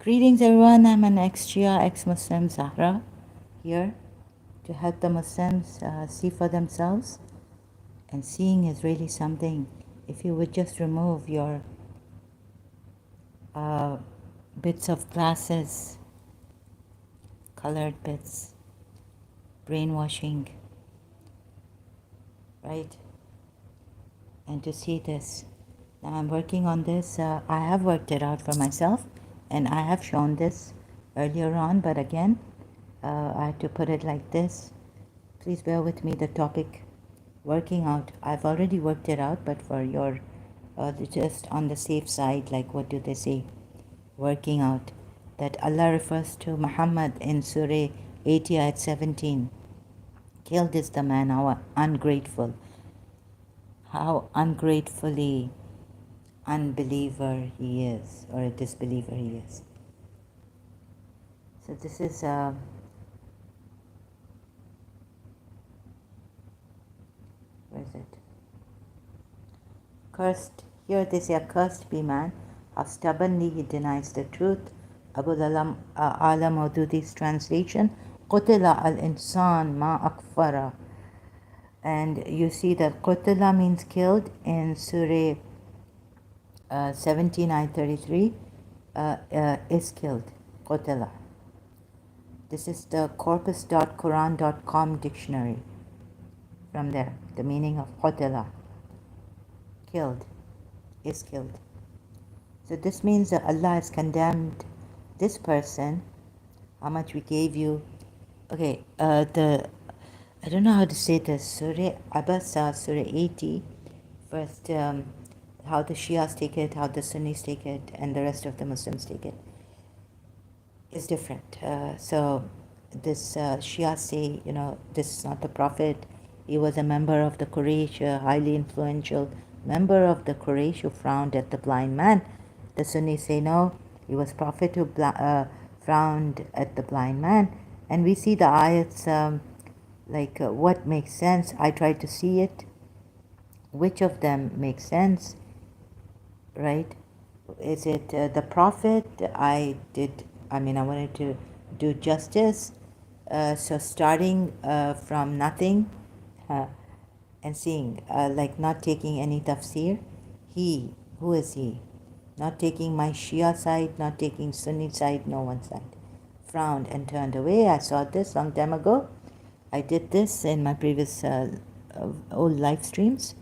Greetings everyone, I'm an ex-Shia, ex-Muslim Zahra here to help the Muslims see for themselves. And seeing is really something. If you would just remove your uh, bits of glasses, colored bits, brainwashing, right? And to see this. Now I'm working on this. I have worked it out for myself and I have shown this earlier on, but again, I had to put it like this. Please bear with me, the topic working out. I've already worked it out, but for your just on the safe side, like what do they say? Working out that Allah refers to Muhammad in Surah 80 ayat 17. Killed is the man, how ungrateful, how ungratefully unbeliever he is, or a disbeliever he is. So this is where is it? Cursed, here they say, accursed be man, how stubbornly he denies the truth. Abu Alam Maududi's translation, Qutila al-insan ma akfara. And you see that Qutila means killed in Surah 17 ayat 33, is killed, Qutila. This is the corpus.quran.com dictionary. From there, the meaning of Qutila, killed, is killed. So this means that Allah has condemned this person. How much we gave you? Okay, I don't know how to say this. Surah Abasa, Surah 80, first how the Shias take it, how the Sunnis take it, and the rest of the Muslims take it is different. So this Shias say, this is not the Prophet. He was a member of the Quraysh, a highly influential member of the Quraysh who frowned at the blind man. The Sunnis say no, he was Prophet who frowned at the blind man. And we see the ayats what makes sense. I try to see it. Which of them makes sense, right? Is it the Prophet? I wanted to do justice. So starting from nothing uh, and seeing, not taking any tafsir. He, who is he? Not taking my Shia side, not taking Sunni side, no one side. Frowned and turned away. I saw this long time ago. I did this in my previous old live streams.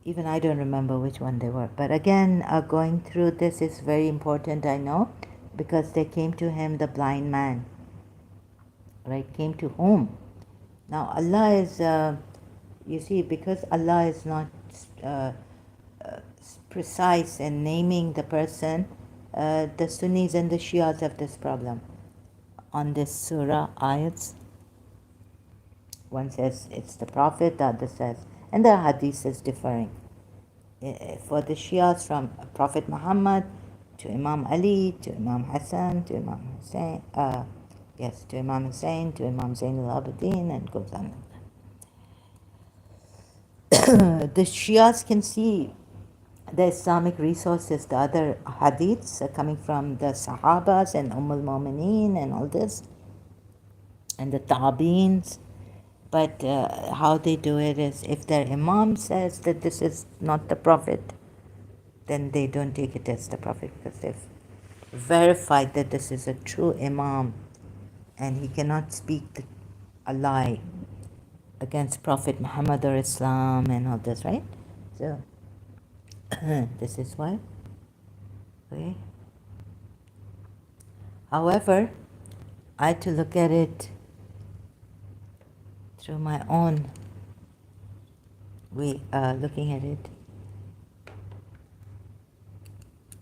Even I don't remember which one they were. But again, going through this is very important, I know, because they came to him, the blind man, right? Came to whom? Now Allah is, you see, because Allah is not uh, precise in naming the person, the Sunnis and the Shias have this problem. On this surah ayats, one says it's the Prophet, the other says, and the hadith is differing. For the Shias, from Prophet Muhammad to Imam Ali to Imam Hassan to Imam Hussein, to Imam Hussein to Imam Zain al-Abidin, and goes on. The Shias can see the Islamic resources, the other hadiths coming from the Sahabas and al Mu'mineen and all this, and the Tabi'ins. But how they do it is, if their Imam says that this is not the Prophet, then they don't take it as the Prophet, because they've verified that this is a true Imam and he cannot speak a lie against Prophet Muhammad or Islam and all this, right? So this is why. Okay. However, I had to look at it through my own way, looking at it,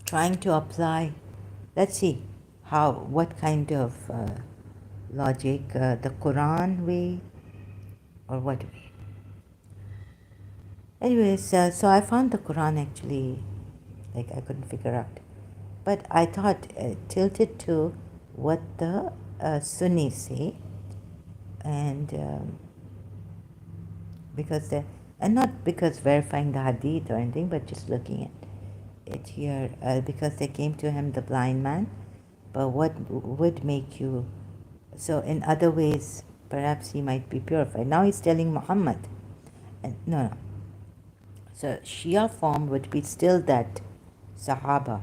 trying to apply. Let's see what kind of logic, the Quran way or what way. Anyways, so I found the Quran actually, I couldn't figure out. But I thought tilted to what the Sunnis say, and because and not because verifying the hadith or anything, but just looking at it here because they came to him, the blind man. But what would make you? So in other ways, perhaps he might be purified. Now he's telling Muhammad, and no. So Shia form would be still that Sahaba,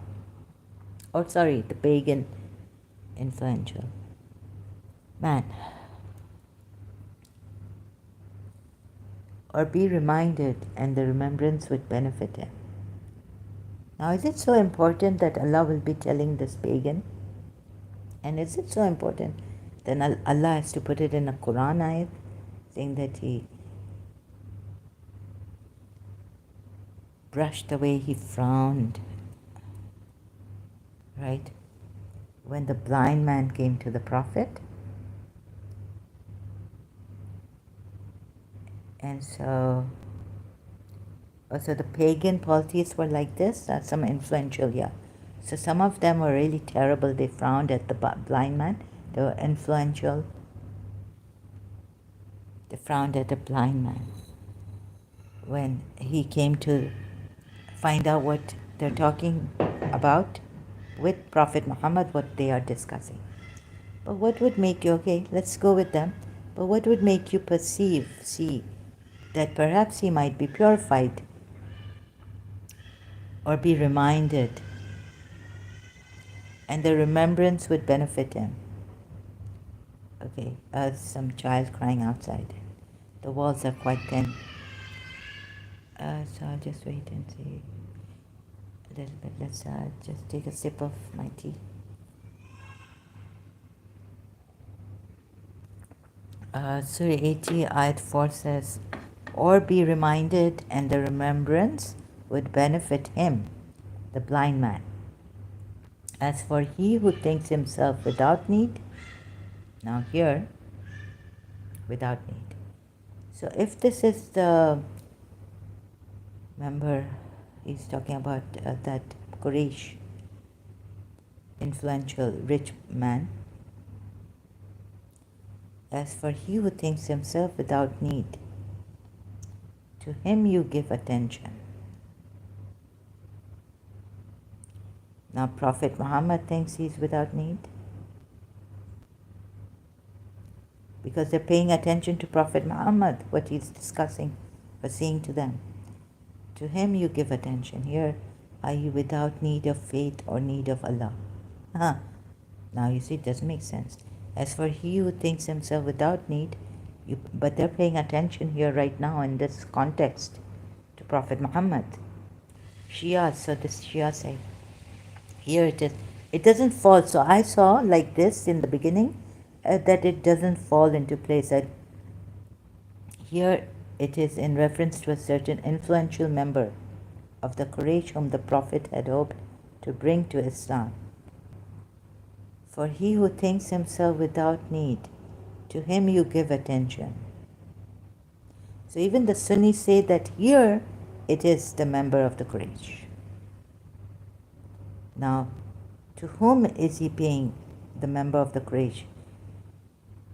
or sorry, the pagan influential man, or be reminded, and the remembrance would benefit him. Now, is it so important that Allah will be telling this pagan? And is it so important then Allah has to put it in a Quran ayat saying that he brushed away, he frowned, right? When the blind man came to the Prophet. And so also the pagan polytheists were like this, some influential, yeah. So some of them were really terrible. They frowned at the blind man. They were influential. They frowned at the blind man when he came to find out what they're talking about with Prophet Muhammad, what they are discussing. But what would make you, okay, let's go with them, but what would make you see, that perhaps he might be purified or be reminded, and the remembrance would benefit him? Okay, some child crying outside. The walls are quite thin. So I'll just wait and see a little bit. Let's just take a sip of my tea. Surah 80, Ayat 4 says, or be reminded, and the remembrance would benefit him, the blind man. As for he who thinks himself without need, now here, without need. So if this is the, remember, he's talking about that Quraysh influential rich man. As for he who thinks himself without need, to him you give attention. Now Prophet Muhammad thinks he's without need because they're paying attention to Prophet Muhammad, what he's discussing or saying to them. To him you give attention. Here, are you without need of faith or need of Allah? Now you see, it doesn't make sense. As for he who thinks himself without need, but they're paying attention here right now in this context to Prophet Muhammad. Shia, so this Shia say, here it is. It doesn't fall. So I saw like this in the beginning that it doesn't fall into place. Here it is in reference to a certain influential member of the Quraysh whom the Prophet had hoped to bring to Islam. For he who thinks himself without need, to him you give attention. So even the Sunnis say that here it is the member of the Quraysh. Now, to whom is he paying, the member of the Quraysh,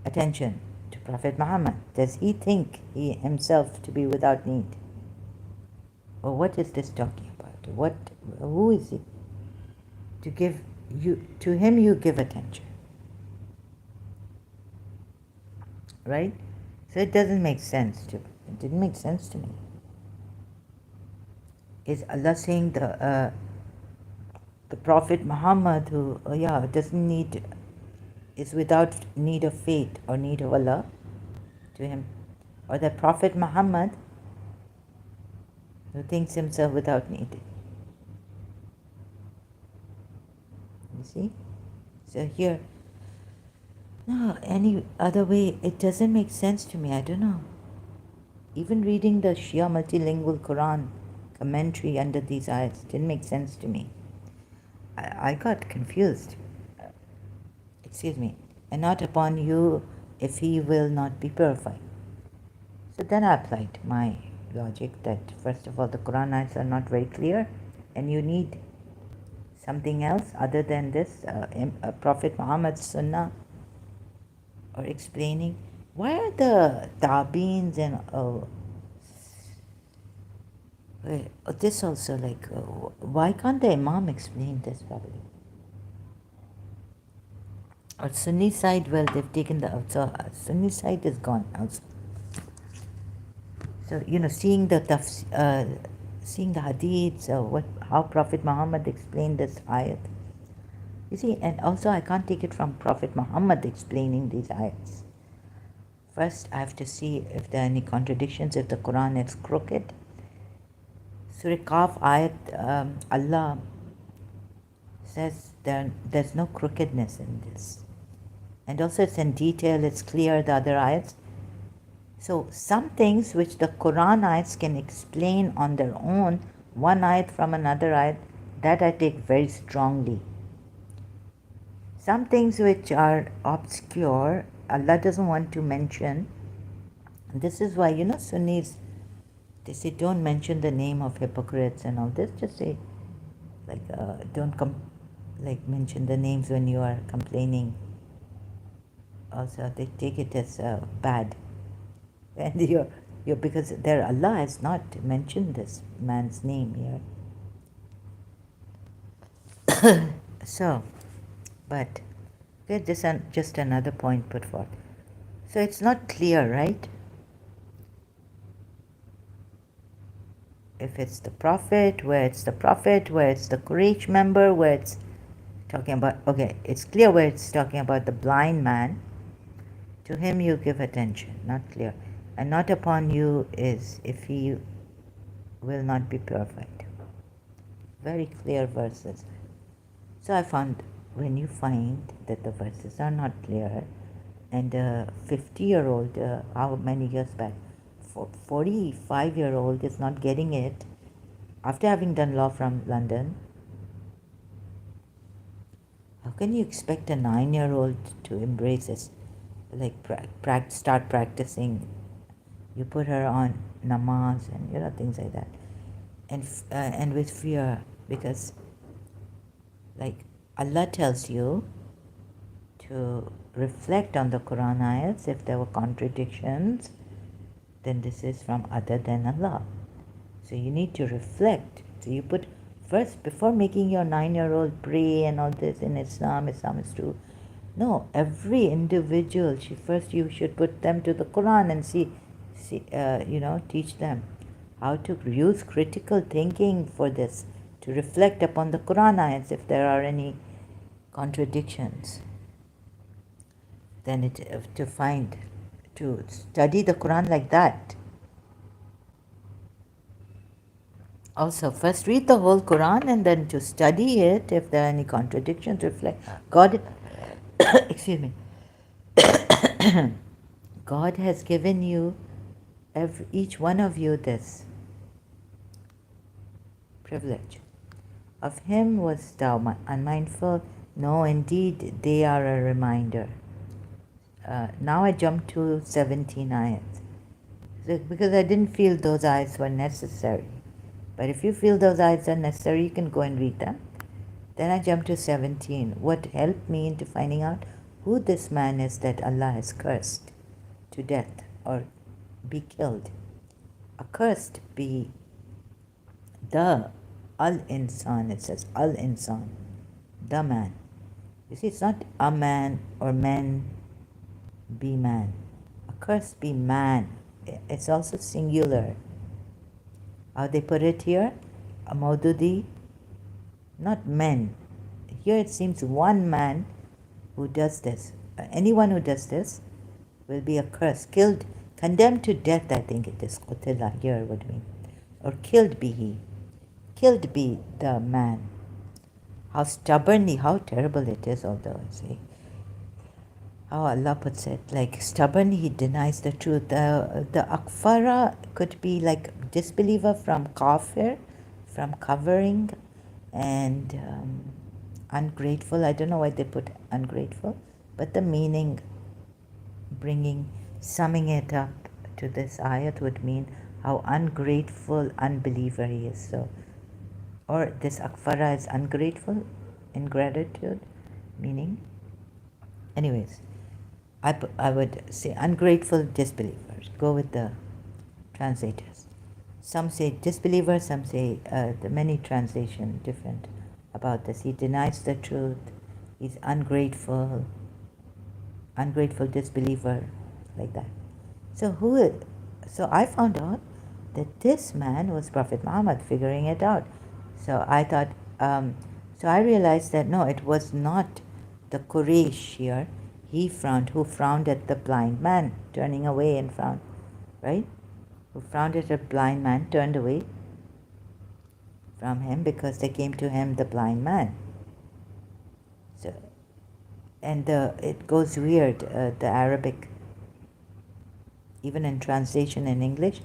attention? To Prophet Muhammad. Does he think he himself to be without need? Or what is this talking about? Who is he? To him you give attention. Right? So it doesn't make sense it didn't make sense to me. Is Allah saying the Prophet Muhammad who doesn't need, is without need of faith or need of Allah, to him, or the Prophet Muhammad who thinks himself without need? You see? So here, no, any other way, it doesn't make sense to me. I don't know. Even reading the Shia multilingual Quran commentary under these ayats didn't make sense to me. I got confused. Excuse me. And not upon you if he will not be purified. So then I applied my logic that first of all the Quran ayats are not very clear and you need something else other than this Prophet Muhammad's Sunnah, or explaining why are the tabeens and This also, like, why can't the Imam explain this properly? Or Sunni side, well, they've taken Sunni side is gone also. So, seeing the hadiths, how Prophet Muhammad explained this ayat. You see, and also I can't take it from Prophet Muhammad explaining these ayats. First, I have to see if there are any contradictions, if the Quran is crooked. Surah Qaf ayat, Allah says there's no crookedness in this. And also it's in detail, it's clear, the other ayats. So some things which the Quran ayats can explain on their own, one ayat from another ayat, that I take very strongly. Some things which are obscure, Allah doesn't want to mention. This is why, Sunnis, they say don't mention the name of hypocrites and all this. Just say, like, don't mention the names when you are complaining. Also, they take it as bad. And you're because Allah has not mentioned this man's name here. So, but okay, this is just another point put forth. So it's not clear, right? If it's the Prophet, where it's the Quraysh member, where it's talking about, okay, it's clear where it's talking about the blind man. To him you give attention, not clear. And not upon you is if he will not be purified. Very clear verses. So I found when you find that the verses are not clear, and a 50-year-old, how many years back, 45-year-old is not getting it, after having done law from London, how can you expect a 9-year-old to embrace this? Like, start practicing. You put her on namaz and, things like that. And with fear, because, like, Allah tells you to reflect on the Quran ayats. If there were contradictions, then this is from other than Allah. So you need to reflect. So you put first, before making your 9-year-old pray and all this in Islam is true. No, every individual, you should put them to the Quran and teach them how to use critical thinking for this, to reflect upon the Quran ayats if there are any contradictions. Then to study the Quran like that. Also, first read the whole Quran and then to study it. If there are any contradictions, reflect. God, excuse me. God has given you, each one of you, this privilege. Of him was thou unmindful? No, indeed, they are a reminder. Now I jump to 17 ayats. Because I didn't feel those ayats were necessary. But if you feel those ayats are necessary, you can go and read them. Then I jump to 17. What helped me into finding out who this man is that Allah has cursed to death or be killed. Accursed be the al-insan. It says al-insan, the man. You see, it's not a man or men be man. Accursed be man. It's also singular. How they put it here, a maududi, not men. Here it seems one man who does this. Anyone who does this will be accursed, killed, condemned to death, I think it is. Qutila here would mean. Or killed be he. Killed be the man. How stubbornly, how terrible it is, although I say. How Allah puts it, like stubbornly he denies the truth. The akfara could be like disbeliever from kafir, from covering, and ungrateful. I don't know why they put ungrateful, but the meaning, summing it up to this ayat would mean how ungrateful unbeliever he is. So, or this akfara is ungrateful, ingratitude, meaning. Anyways, I would say ungrateful disbelievers. Go with the translators. Some say disbeliever, some say the many translation different about this. He denies the truth. He's ungrateful disbeliever, like that. So so I found out that this man was Prophet Muhammad, figuring it out. So I thought, so I realized that no, it was not the Quraysh here. Who frowned at the blind man, turning away and frowned, right? Who frowned at a blind man, turned away from him because they came to him, the blind man. So, and it goes weird, the Arabic, even in translation in English,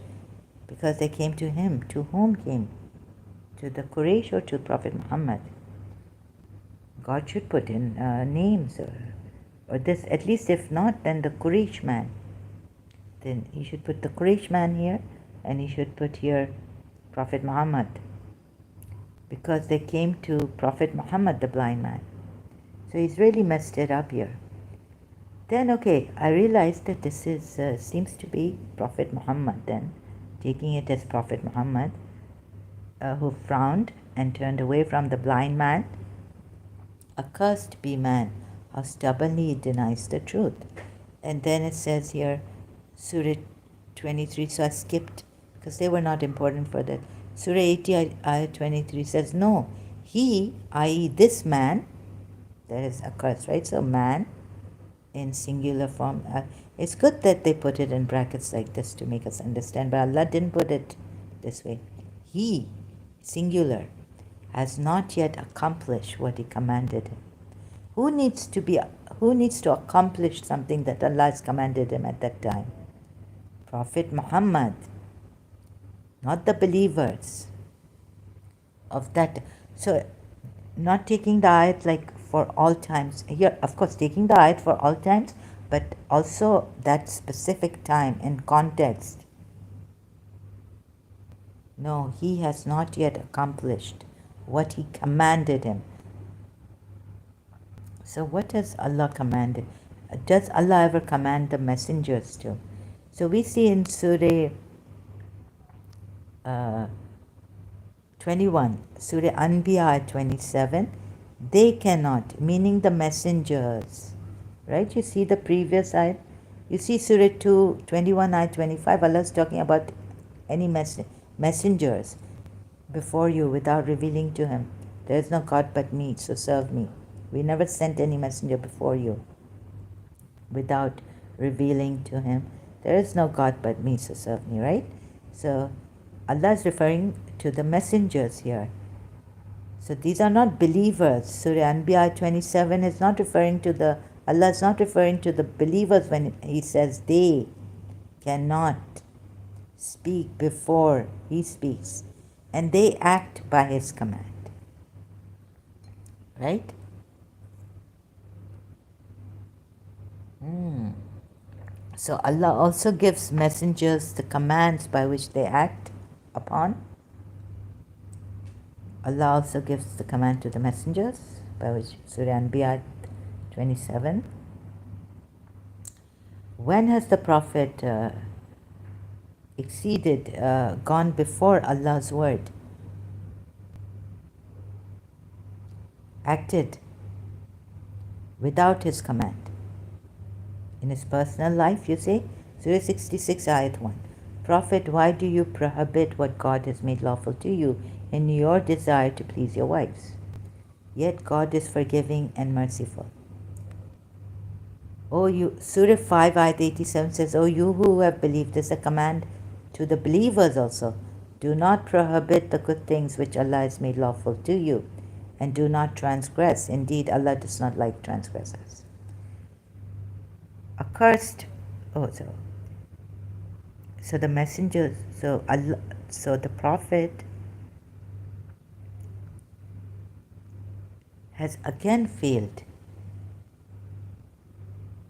because they came to him. To whom came? To the Quraysh or to Prophet Muhammad? God should put in names or this, at least if not, then the Quraysh man. Then he should put the Quraysh man here, and he should put here Prophet Muhammad, because they came to Prophet Muhammad, the blind man. So he's really messed it up here. Then, okay, I realized that this is seems to be Prophet Muhammad then, taking it as Prophet Muhammad, who frowned and turned away from the blind man. Accursed be man, how stubbornly he denies the truth. And then it says here, Surah 23, so I skipped because they were not important for that. Surah 80, ayah 23 says, no, he, i.e. this man, that is accursed, right? So man in singular form. It's good that they put it in brackets like this to make us understand, but Allah didn't put it this way. He, singular, has not yet accomplished what he commanded him. Who needs to accomplish something that Allah has commanded him at that time? Prophet Muhammad, not the believers of that. So not taking the ayat like for all times. Here, of course, taking the ayat for all times, but also that specific time in context. No, he has not yet accomplished what he commanded him. So what does Allah command? Does Allah ever command the messengers to? So we see in Surah 21, Surah Anbiya 27, they cannot, meaning the messengers, right? You see the previous ayat. You see Surah 2, 21, ayat 25, Allah is talking about any messengers before you without revealing to him. There is no God but me, so serve me. We never sent any messenger before you without revealing to him. There is no God but me, so serve me, right? So Allah is referring to the messengers here. So these are not believers. Surah Anbiya 27 is not referring to Allah is not referring to the believers when he says they cannot speak before he speaks, and they act by his command. Right? So Allah also gives messengers the commands by which they act upon. Allah also gives the command to the messengers, by which Surah Anbiya 27. When has the Prophet gone before Allah's word? Acted without his command. In his personal life, you say, Surah 66, ayat 1. Prophet, why do you prohibit what God has made lawful to you in your desire to please your wives? Yet God is forgiving and merciful. Surah 5, ayat 87 says, O you who have believed, this is a command to the believers also. Do not prohibit the good things which Allah has made lawful to you, and do not transgress. Indeed, Allah does not like transgressors. Accursed. So the messengers, so the Prophet has again failed.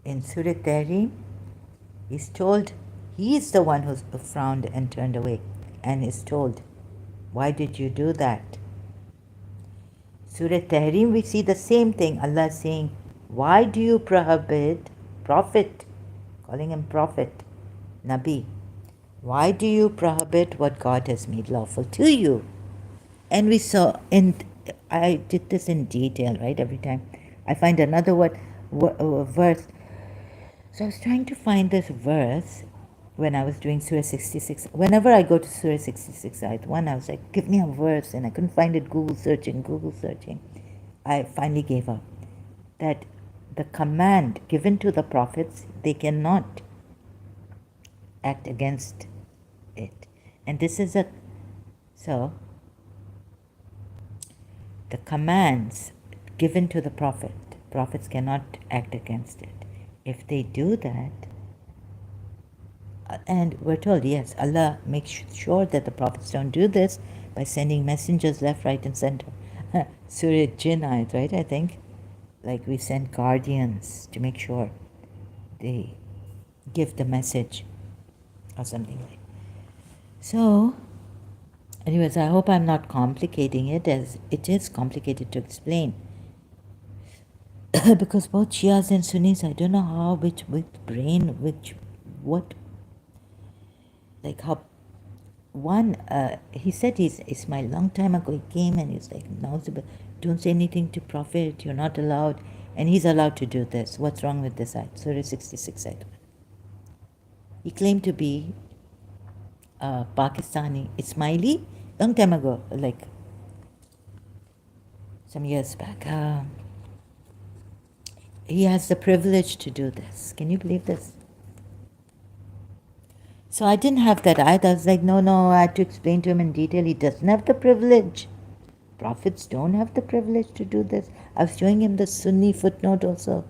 In Surah Tahrim, he's told, he is the one who's frowned and turned away, and is told, why did you do that? Surah Tahrim, we see the same thing. Allah is saying, why do you prohibit Prophet, calling him Prophet, Nabi, Why do you prohibit what God has made lawful to you? And we saw, and I did this in detail, right? Every time I find another verse. So I was trying to find this verse when I was doing Surah 66. Whenever I go to Surah 66, Ayat 1, I was like, give me a verse. And I couldn't find it, Google searching. I finally gave up. That the command given to the prophets, they cannot act against it. And this is so the commands given to the prophets cannot act against it. If they do that, and we're told, yes, Allah makes sure that the prophets don't do this by sending messengers left, right, and center. Surah Jinn ayat, right? I think, like we send guardians to make sure they give the message or something like. So, anyways, I hope I'm not complicating it, as it is complicated to explain. Because both Shias and Sunnis, I don't know how, which brain, what, like how. One, he said it's my long time ago. He came and he's like, now don't say anything to Prophet. You're not allowed, and he's allowed to do this. What's wrong with this ayat? Surah 66 ayat. He claimed to be Pakistani Ismaili long time ago, like some years back. He has the privilege to do this. Can you believe this? So I didn't have that ayat. I was like, no, I had to explain to him in detail. He doesn't have the privilege. Prophets don't have the privilege to do this. I was showing him the Sunni footnote also,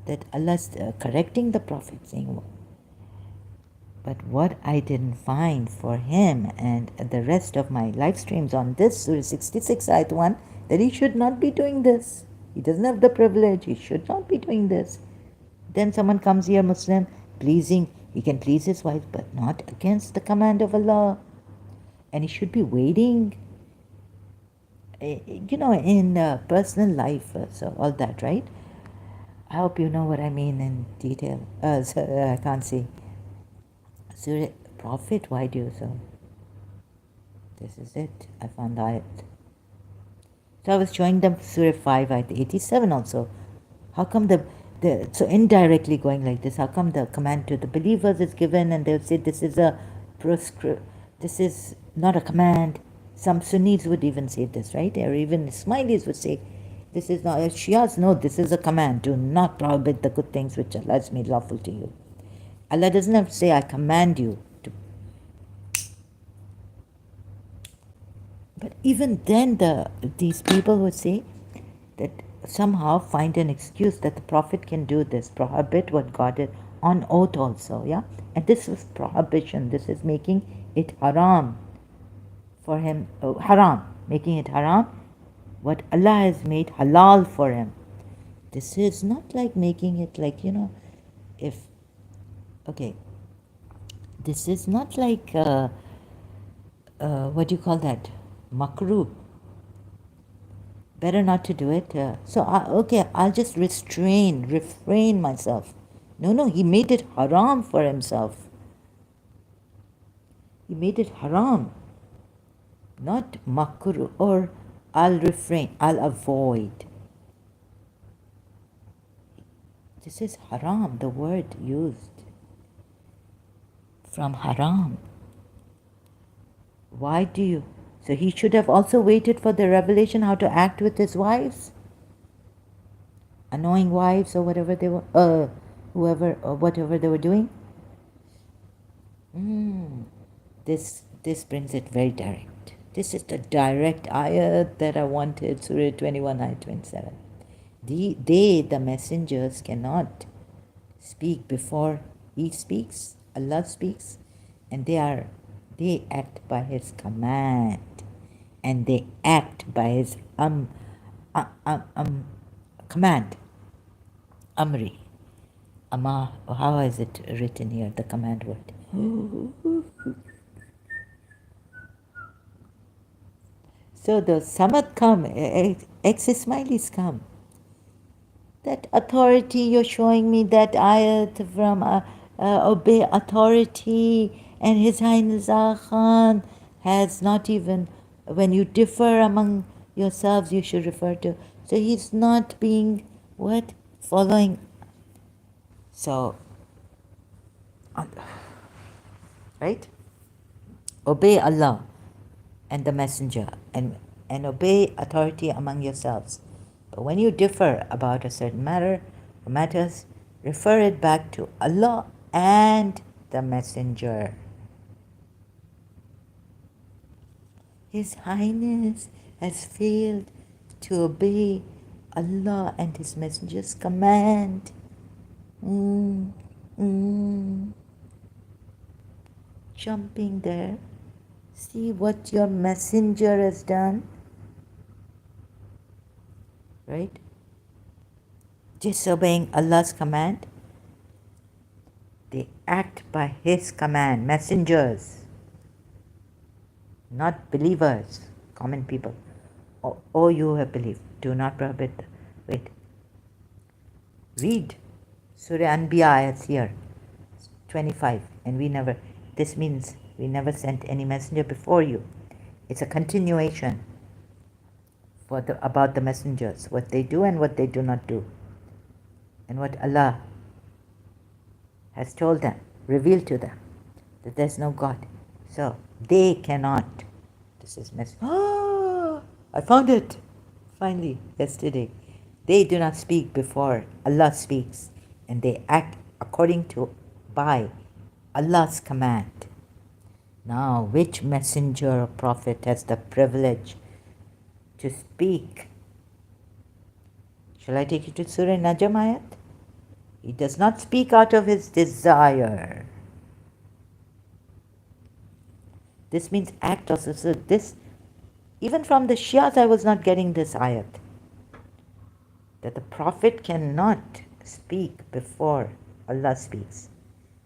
that Allah is correcting the Prophet, saying, but what I didn't find for him and the rest of my live streams on this Surah 66 ayat 1, that he should not be doing this. He doesn't have the privilege. He should not be doing this. Then someone comes here, Muslim, pleasing, he can please his wife, but not against the command of Allah. And he should be waiting, in personal life, so all that, right? I hope you know what I mean in detail. I can't see. Surah Prophet, why do you so? This is it. I found the ayat. So I was showing them Surah 5, ayat 87 also. How come so indirectly going like this, how come the command to the believers is given and they'll say this is this is not a command. Some Sunnis would even say this, right? Or even Ismailis would say, this is not, Shias, no, this is a command. Do not prohibit the good things which Allah has made lawful to you. Allah doesn't have to say, I command you to. But even then, these people would say that somehow find an excuse that the Prophet can do this, prohibit what God did on oath also, yeah? And this is prohibition. This is making it haram for him, making it haram, what Allah has made halal for him. This is not like making it like, this is not like, what do you call that, makruh. Better not to do it. I'll just refrain myself. No, he made it haram for himself. He made it haram, not makruh, or I'll refrain, I'll avoid. This is haram, the word used from haram. Why do you? So he should have also waited for the revelation how to act with his wives, annoying wives or whatever they were, whatever they were doing. This brings it very direct. This is the direct ayat that I wanted, Surah 21, ayat 27. The messengers cannot speak before he speaks, Allah speaks, and they act by his command, and they act by his command, amri. How is it written here, the command word? So the Samad come, ex-Ismailis come. That authority you're showing me, that ayat from obey authority And His Highness Khan has not even, when you differ among yourselves, you should refer to. So he's not being, what? Following. So, right? Obey Allah and the Messenger and obey authority among yourselves. But when you differ about a certain matter or matters, refer it back to Allah and the Messenger. His Highness has failed to obey Allah and His Messenger's command. Jumping there. See what your Messenger has done. Right? Disobeying Allah's command. They act by His command. Messengers. Not believers. Common people. Oh, you have believed. Do not prohibit. Wait. Read Surah Anbiya ayats here. 25. And this means we never sent any messenger before you. It's a continuation about the messengers, what they do and what they do not do, and what Allah has told them, revealed to them, that there's no God. So they cannot. This is I found it finally yesterday. They do not speak before Allah speaks, and they act according to by Allah's command. Now, which messenger or prophet has the privilege to speak? Shall I take you to Surah Najm ayat? He does not speak out of his desire. This means act also. So this, even from the Shias, I was not getting this ayat. That the prophet cannot speak before Allah speaks.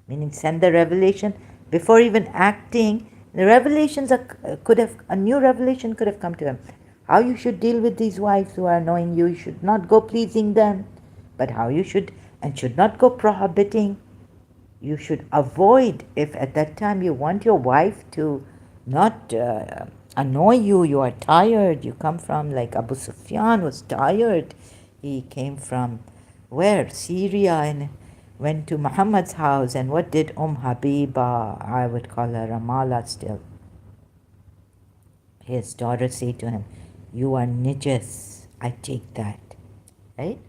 Meaning send the revelation before even acting. The revelations a new revelation could have come to him. How you should deal with these wives who are annoying you. You should not go pleasing them. But how you should not go prohibiting. You should avoid, if at that time you want your wife to not annoy you, you are tired, you come from, like Abu Sufyan was tired. He came from where? Syria, and went to Muhammad's house. And what did Habiba, I would call her Ramala still, his daughter, say to him? You are nijas. I take that. Right?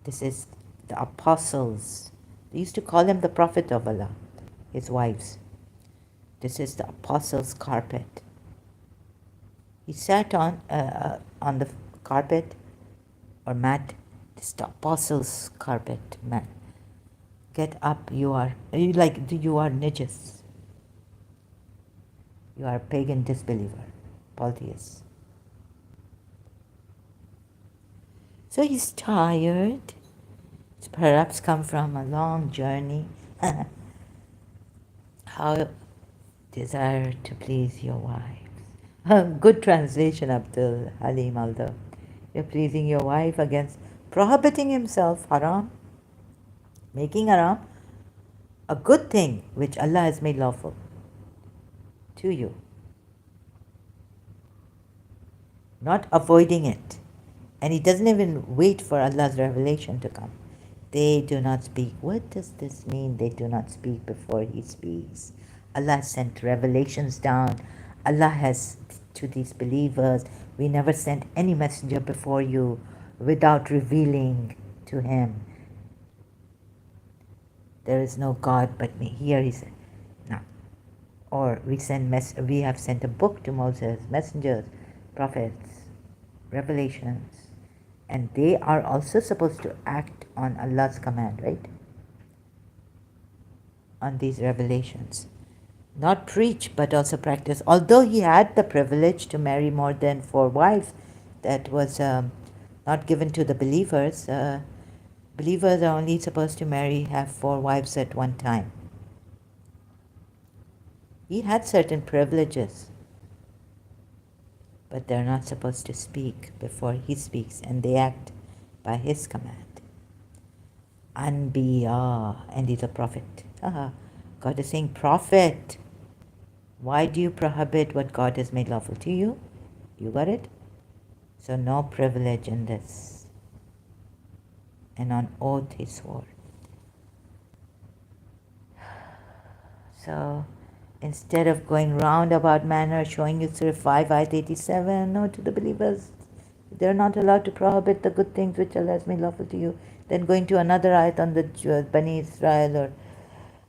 This is the apostles. They used to call him the Prophet of Allah, his wives. This is the apostles' carpet. He sat on the carpet or mat. This is the apostles' carpet mat. Get up, you are nijas. You are a pagan disbeliever, polytheist. So he's tired. It's perhaps come from a long journey. How desire to please your wives. Good translation, Abdul Halim, although you're pleasing your wife against prohibiting himself, haram, making haram a good thing which Allah has made lawful to you. Not avoiding it. And he doesn't even wait for Allah's revelation to come. They do not speak. What does this mean? They do not speak before He speaks. Allah sent revelations down. Allah has to these believers, we never sent any messenger before you without revealing to him. There is no God but me. Here he said, no. Or we have sent a book to Moses, messengers, prophets, revelations. And they are also supposed to act on Allah's command, right? On these revelations. Not preach, but also practice. Although he had the privilege to marry more than 4 wives, that was not given to the believers. Believers are only supposed to have 4 wives at one time. He had certain privileges, but they're not supposed to speak before he speaks, and they act by his command. Anbiya, and he's a prophet. God is saying, Prophet, why do you prohibit what God has made lawful to you? You got it? So no privilege in this. And on oath he swore. So instead of going roundabout manner, showing you Surah 5, Ayat 87, no, to the believers, they're not allowed to prohibit the good things which Allah has made lawful to you. Then going to another ayat on the Bani Israel, or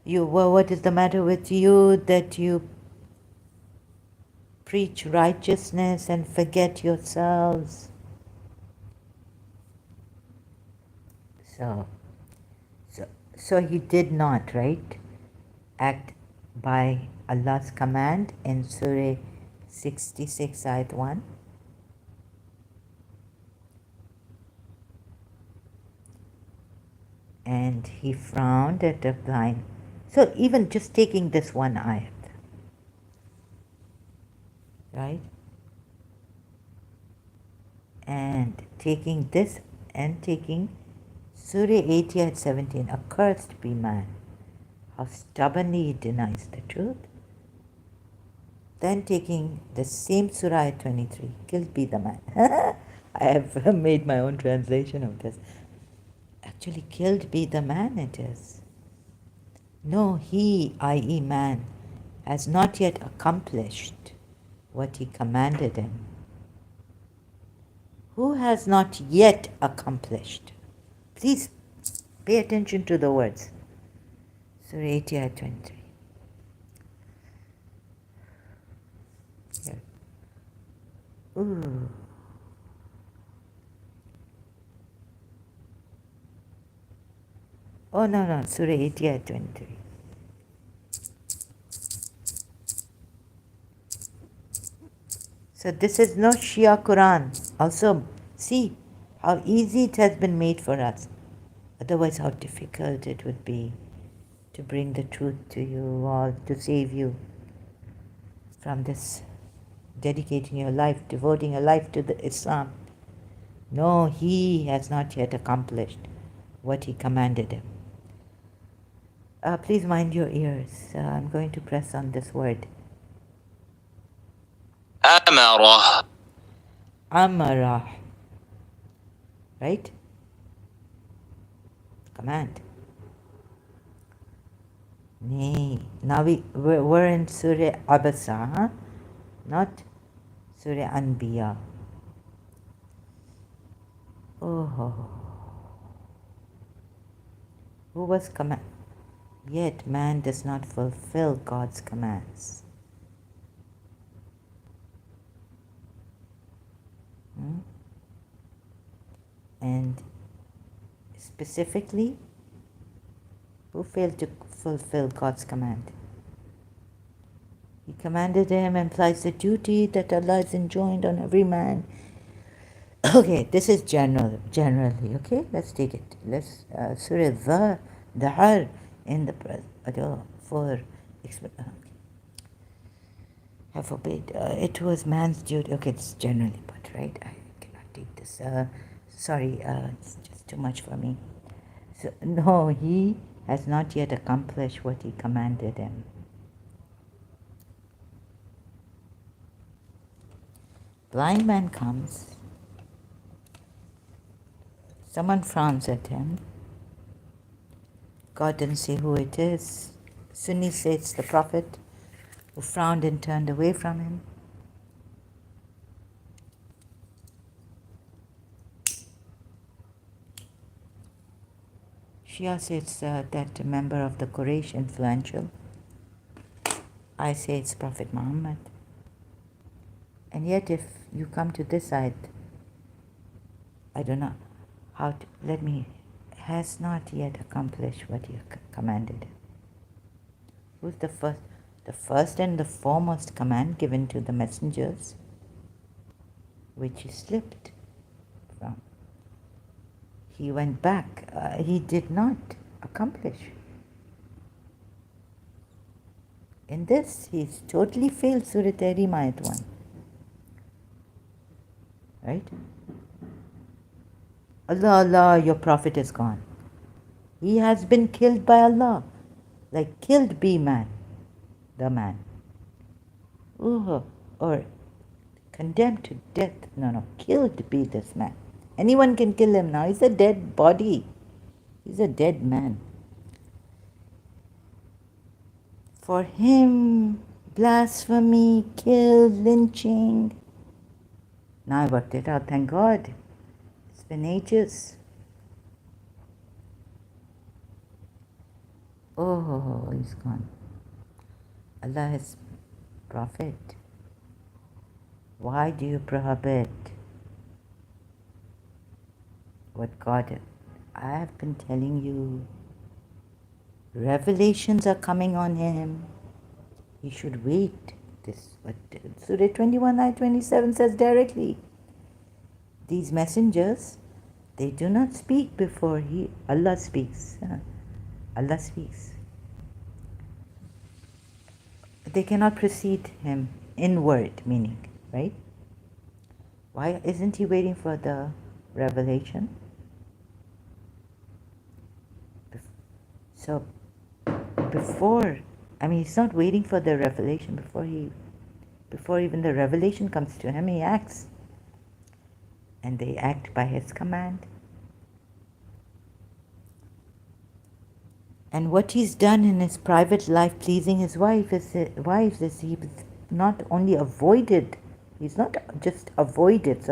you, well, what is the matter with you that you preach righteousness and forget yourselves? So, so he did not, right, act by Allah's command in Surah 66, Ayat 1. And he frowned at the blind. So even just taking this one ayat, right? And taking this and taking Surah 80 at 17, accursed be man, how stubbornly he denies the truth. Then taking the same Surah at 23, killed be the man. I have made my own translation of this. Actually, killed be the man it is. No, he, i.e. man, has not yet accomplished what he commanded him. Who has not yet accomplished? Please pay attention to the words. Surah 80 ayat 23. Here. Ooh. Oh, no, Surah 80 ayat 23. So this is no Shia Quran. Also, see how easy it has been made for us. Otherwise, how difficult it would be to bring the truth to you, or to save you from this, dedicating your life, devoting your life to the Islam. No, he has not yet accomplished what he commanded him. Please mind your ears. I'm going to press on this word. Amara. Amara. Right? Command. Nee. Now we're in Surah Abasa, huh? Not Surah Anbiya. Oh. Who was command? Yet man does not fulfill God's commands. And specifically, who failed to fulfill God's command? He commanded him and implies the duty that Allah has enjoined on every man. Okay, this is generally, okay? Let's take it. Let's, Surah Dahar in the for have forbid. It was man's duty. Okay, it's generally put, right? I cannot take this. Sorry, it's just too much for me. So, no, he has not yet accomplished what he commanded him. Blind man comes. Someone frowns at him. God didn't say who it is. Sunni says it's the Prophet who frowned and turned away from him. Shia says that member of the Quraysh influential. I say it's Prophet Muhammad. And yet if you come to this side, I don't know how to, has not yet accomplished what he commanded him. Who's the first? The first and the foremost command given to the messengers, which he slipped from. He went back. He did not accomplish. In this, he's totally failed Surah Tahrim Ayat 1. Right? Allah, Allah, your Prophet is gone. He has been killed by Allah. like killed be man, the man. Ooh, or condemned to death. No, killed be this man. Anyone can kill him now. He's a dead body. He's a dead man. For him, blasphemy, kill, lynching. Now I worked it out, thank God. It's been ages. Oh, he's gone. Allah is Prophet. Why do you prohibit what God... I have been telling you, revelations are coming on him. He should wait. This what Surah 21, Ayah 27 says directly. These messengers, they do not speak before Allah speaks. Allah speaks. They cannot precede him in word, meaning, right? Why isn't he waiting for the revelation? So before, he's not waiting for the revelation. Before even the revelation comes to him, he acts. And they act by his command. And what he's done in his private life, pleasing his wife, is he not only avoided, he's not just avoided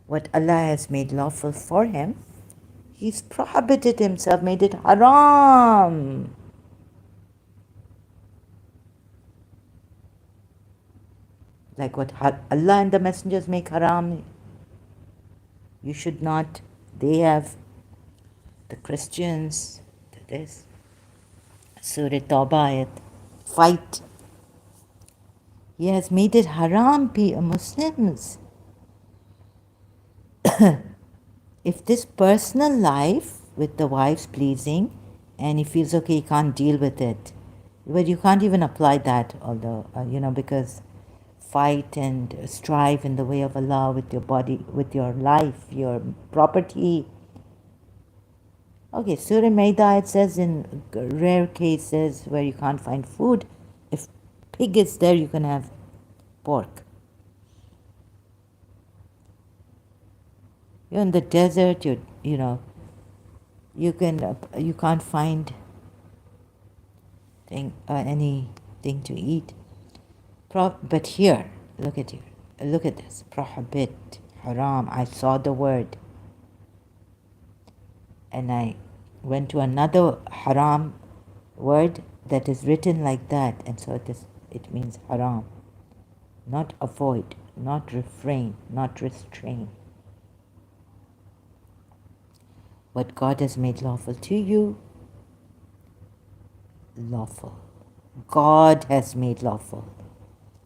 what Allah has made lawful for him, he's prohibited himself, made it haram. Like what Allah and the messengers make haram, you should not. They have, the Christians, this Surah Tawbah, fight. He has made it haram, Muslims. If this personal life with the wife's pleasing, and he feels okay, he can't deal with it, but you can't even apply that, although because fight and strive in the way of Allah with your body, with your life, your property. Okay, Surah Maida, it says in rare cases where you can't find food, if pig is there, you can have pork. You're in the desert, you can't find anything to eat. But here, look at this, prohibit, haram. I saw the word, and I went to another haram word that is written like that, and so it means haram, not avoid, not refrain, not restrain. What God has made lawful to you, lawful. God has made lawful,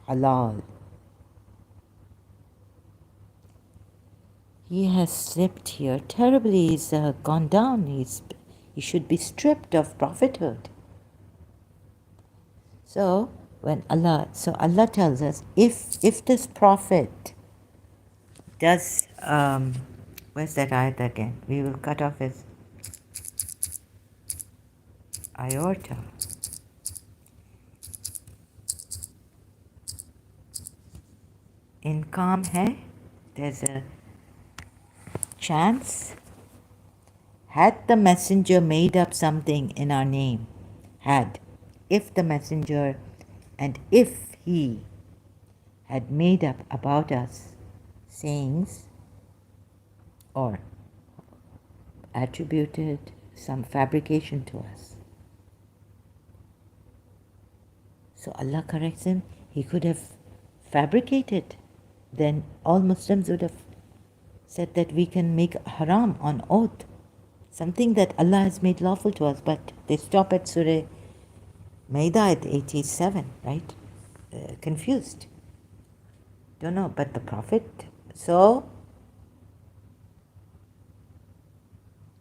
halal. He has slipped here terribly. He's gone down. He should be stripped of prophethood. So Allah tells us, if this prophet does, where's that ayat again? We will cut off his aorta. In calm hai, there's a chance. Had the messenger made up something in our name, if the messenger and if he had made up about us sayings or attributed some fabrication to us. So Allah corrects him. He could have fabricated. Then all Muslims would have said that we can make haram on oath, something that Allah has made lawful to us, but they stop at Surah Maida at 87, right? Confused. Don't know, but the Prophet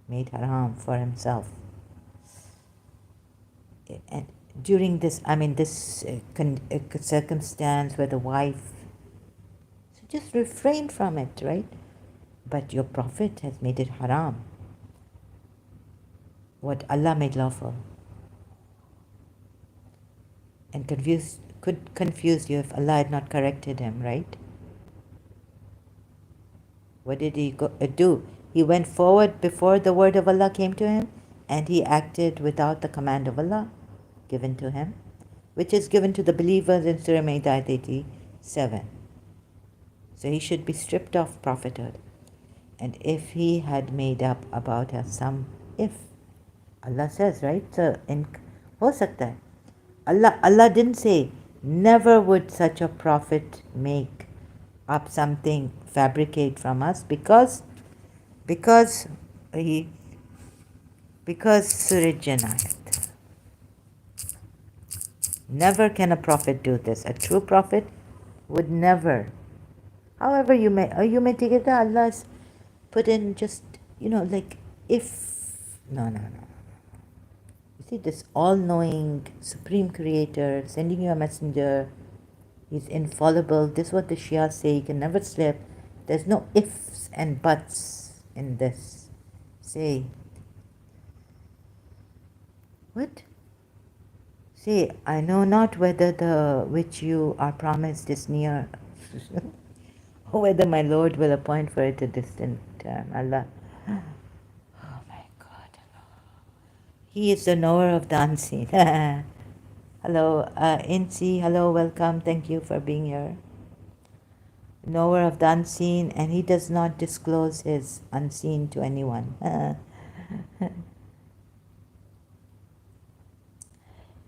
made haram for himself. And during this, circumstance where the wife, so just refrain from it, right? But your Prophet has made it haram. what Allah made lawful, and could confuse you if Allah had not corrected him, right? What did he do? He went forward before the word of Allah came to him, and he acted without the command of Allah given to him, which is given to the believers in Surah Ma'idah ayat 87. So he should be stripped of prophethood. And if he had made up about some if, Allah says, right? So ho sakta hai. Allah didn't say never would such a prophet make up something, fabricate from us, because he because Surah Janayat. Never can a prophet do this. A true prophet would never. However, you may take it that Allah's put in just like if no. You see, this all-knowing supreme creator sending you a messenger. He's infallible. This is what the Shia say. He can never slip. There's no ifs and buts in this. Say what? Say, I know not whether the which you are promised is near, or whether my Lord will appoint for it a distant term. Allah. Oh my God. He is the knower of the unseen. Hello, Incy. Hello, welcome. Thank you for being here. Knower of the unseen, and he does not disclose his unseen to anyone.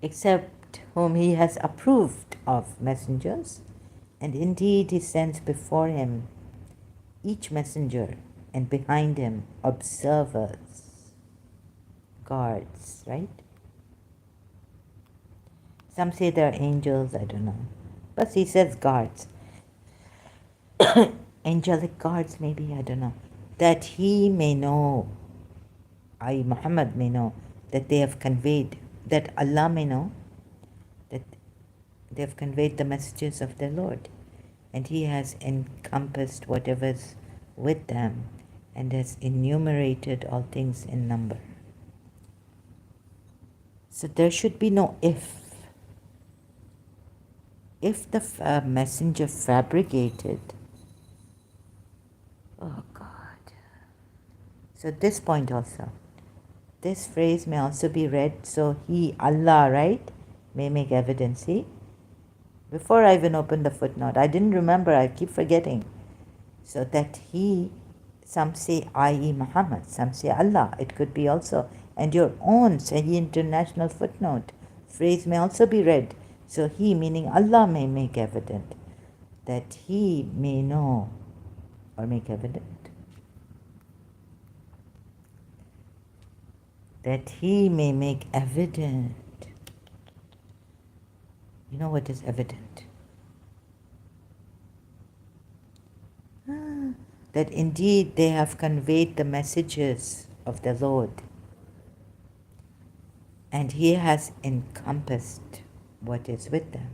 Except whom he has approved of messengers, and indeed he sends before him each messenger, and behind him observers, guards, right? Some say they're angels, I don't know. But he says guards. Angelic guards, maybe, I don't know. That he may know, Muhammad may know, that they have conveyed, that Allah may know, that they have conveyed the messages of their Lord. And he has encompassed whatever's with them and has enumerated all things in number. So there should be no if. If the messenger fabricated, oh God. So this point also, this phrase may also be read, so he, Allah, right, may make evidence. See? Before I even opened the footnote, I didn't remember, I keep forgetting. So that he, some say i.e. Muhammad, some say Allah, it could be also. And your own Sahih International footnote phrase may also be read. So he, meaning Allah, may make evident, that he may know or make evident. That he may make evident. You know what is evident? That indeed they have conveyed the messages of the Lord, and he has encompassed what is with them,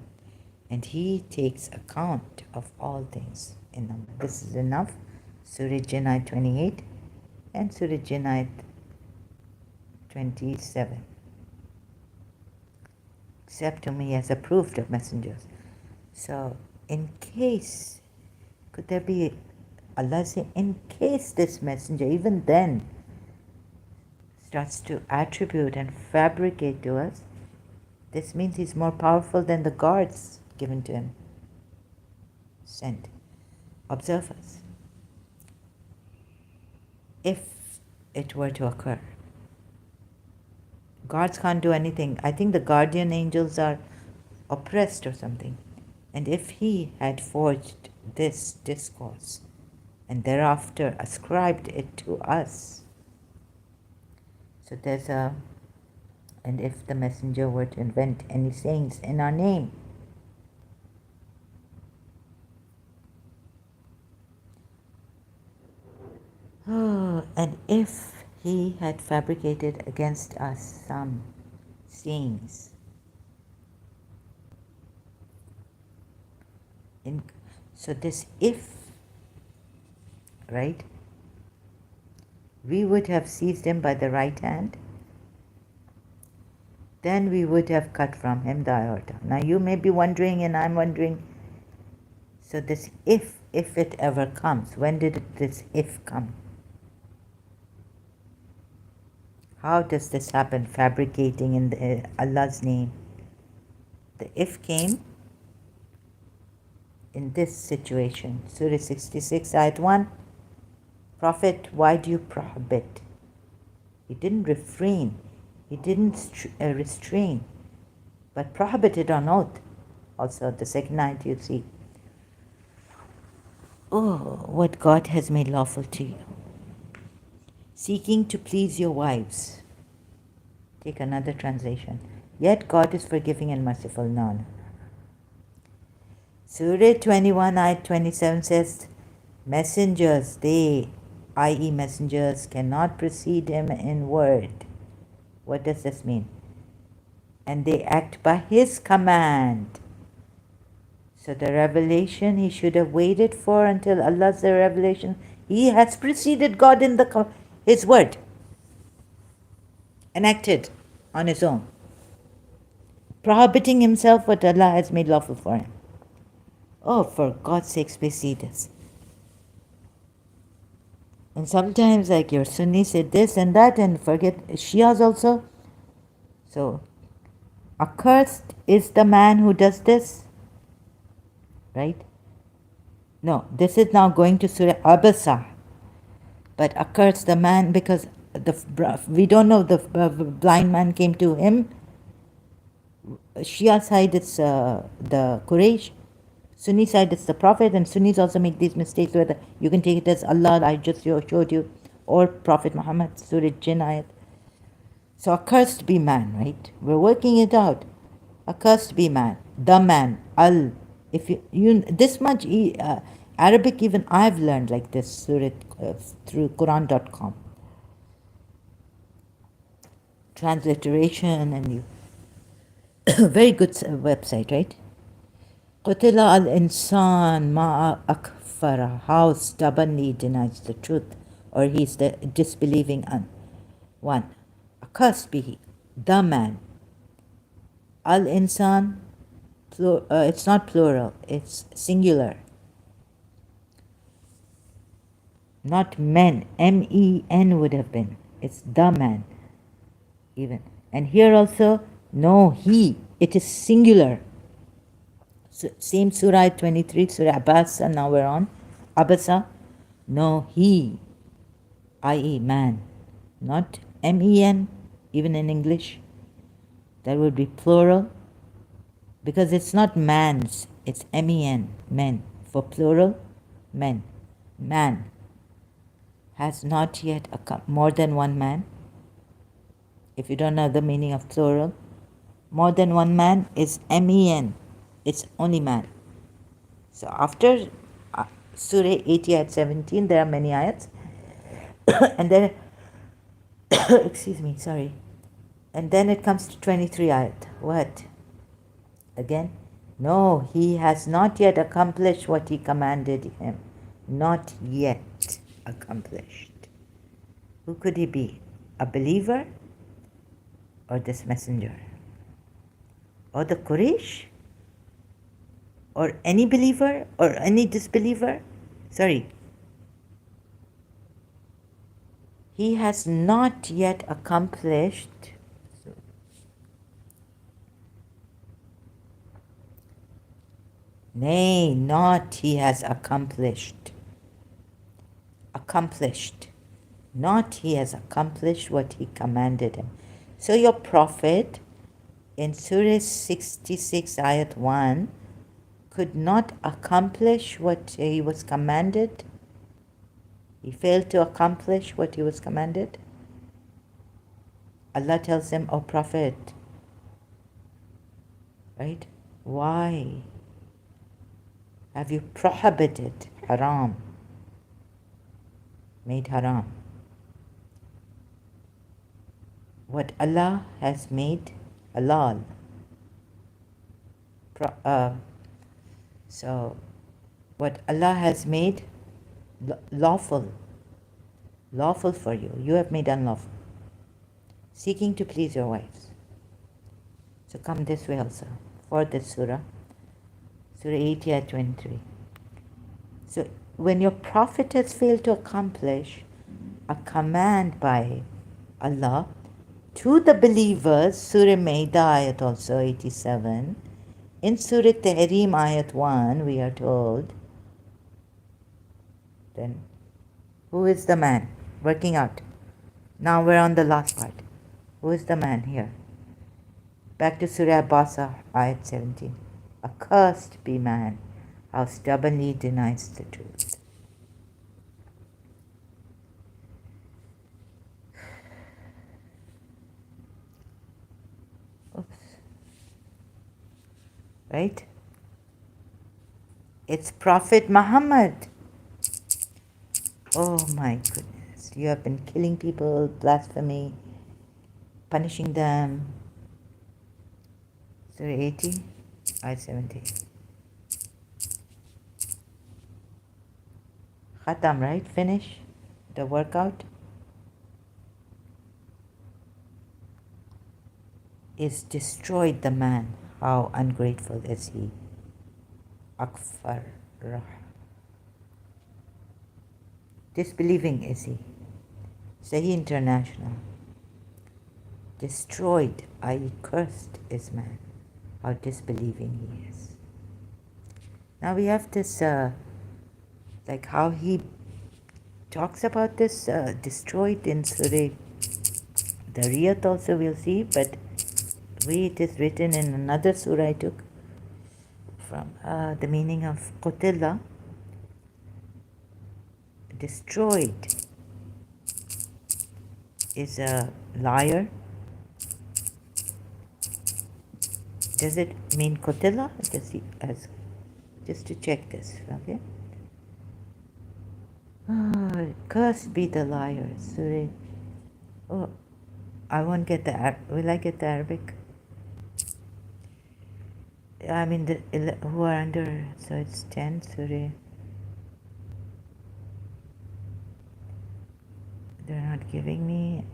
and he takes account of all things in them. This is enough. Surah Jinn ayat 28 and Surah Jinn ayat 27. Except whom he has approved of messengers. So, in case, could there be, Allah say, in case this messenger, even then, starts to attribute and fabricate to us, this means he's more powerful than the guards given to him. Sent. Observers. If it were to occur. Guards can't do anything. I think the guardian angels are oppressed or something. And if he had forged this discourse and thereafter ascribed it to us, so there's and if the messenger were to invent any sayings in our name, and if he had fabricated against us some sayings, so this if, right, we would have seized him by the right hand then we would have cut from him the iota. Now you may be wondering, and I'm wondering, so this if it ever comes, when did this if come? How does this happen, fabricating in Allah's name? The if came in this situation. Surah 66, Ayat 1. Prophet, why do you prohibit? He didn't refrain. He didn't restrain, but prohibited on oath. Also, the second ayat you see. Oh, what God has made lawful to you. Seeking to please your wives. Take another translation. Yet God is forgiving and merciful. No. Surah 21, ayat 27 says, messengers, they, i.e. messengers, cannot precede him in word. What does this mean? And they act by his command. So the revelation he should have waited for until Allah's the revelation. He has preceded God in his word and acted on his own, prohibiting himself what Allah has made lawful for him. Oh, for God's sakes, we see this. And sometimes, like your Sunni said this and that, and forget Shias also. So, accursed is the man who does this, right? No, this is now going to Surah Abasa. But accursed the man, because we don't know, the blind man came to him. Shia side it's the Quraysh. Sunni side it's the Prophet, and Sunnis also make these mistakes whether you can take it as Allah, I just showed you, or Prophet Muhammad, Surah Jinn ayat. So accursed be man, right? We're working it out. Accursed be man, the man, al. If you this much Arabic, even I've learned like this Surah through Quran.com. Transliteration, and you very good website, right? Qutila al-insan ma akfara, how stubbornly denies the truth, or he's the disbelieving one. Accursed be he, the man. Al-insan, it's not plural, it's singular. Not men, M-E-N would have been. It's the man, even. And here also, no, he, it is singular. So, same Surah 23, Surah Abasa, now we're on. Abasa, no, he, i.e. man, not M-E-N, even in English. That would be plural, because it's not man's, it's M-E-N, men. For plural, men. Man has not yet more than one man. If you don't know the meaning of plural, more than one man is M-E-N. It's only man. So after Surah 80 ayat 17, there are many ayats. And then, excuse me, sorry. And then it comes to 23 ayat. What? Again? No, he has not yet accomplished what he commanded him. Not yet accomplished. Who could he be? A believer? Or this messenger? Or the Quraysh? Or any believer? Or any disbeliever? Sorry. He has not yet accomplished. Nay, not he has accomplished. Accomplished. Not he has accomplished what he commanded him. So your prophet in Surah 66 ayat 1 could not accomplish what he was commanded. He failed to accomplish what he was commanded. Allah tells him, O Prophet, right? Why have you prohibited haram, made haram? What Allah has made halal. So, what Allah has made lawful for you, you have made unlawful. Seeking to please your wives. So come this way also, for this surah. Surah 80 ayat 23. So when your prophet has failed to accomplish a command by Allah to the believers, Surah Maida ayat also 87, in Surah Tahrim ayat 1 we are told, then who is the man? Working out. Now we're on the last part. Who is the man here? Back to Surah Abasa ayat 17. Accursed be man, how stubbornly denies the truth. Oops. Right? It's Prophet Muhammad. Oh my goodness. You have been killing people, blasphemy, punishing them. Surah 80, ayat 70. Khatam, right? Finish the workout. Is destroyed the man. How ungrateful is he? Akfar. Disbelieving is he. Sahih International. Destroyed, i.e. cursed is man. How disbelieving he is. Now we have this, like how he talks about this destroyed in Surah Dariyat also we'll see, but it is written in another surah I took from the meaning of Qutila, destroyed is a liar. Does it mean Qutila? Just to check this, okay? Cursed be the liars. Surah. Oh, I won't get the will I get the Arabic? I mean who are under, so it's 10 Surah. They're not giving me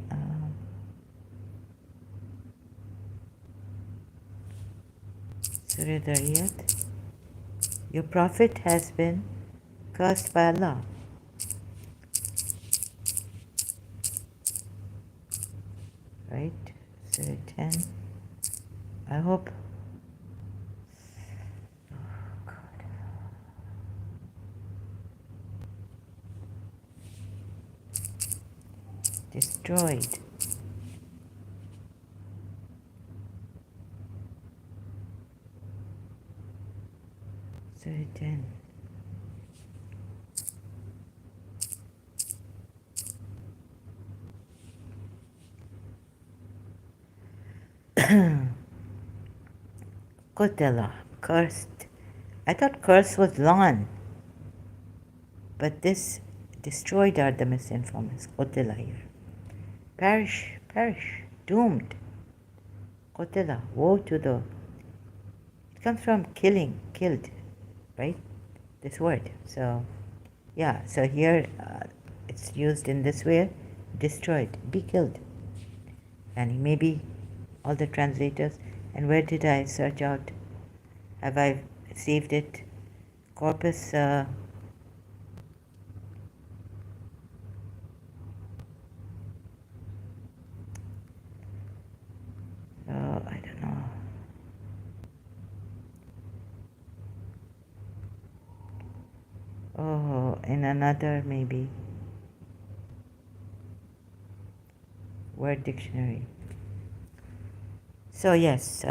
Surah Dariyat. Your prophet has been cursed by Allah. Right? Surah 10. I hope. Oh, God. Destroyed. Surah 10. Qutila, cursed. I thought curse was lawn, but this destroyed are the misinformers. Qutila here. Perish, perish, doomed. Qutila, woe to the. It comes from killing, killed, right? This word. So, yeah, so here it's used in this way, destroyed, be killed. And maybe all the translators, and where did I search out? Have I saved it? Corpus, I don't know. Oh, in another maybe. Word dictionary. So yes,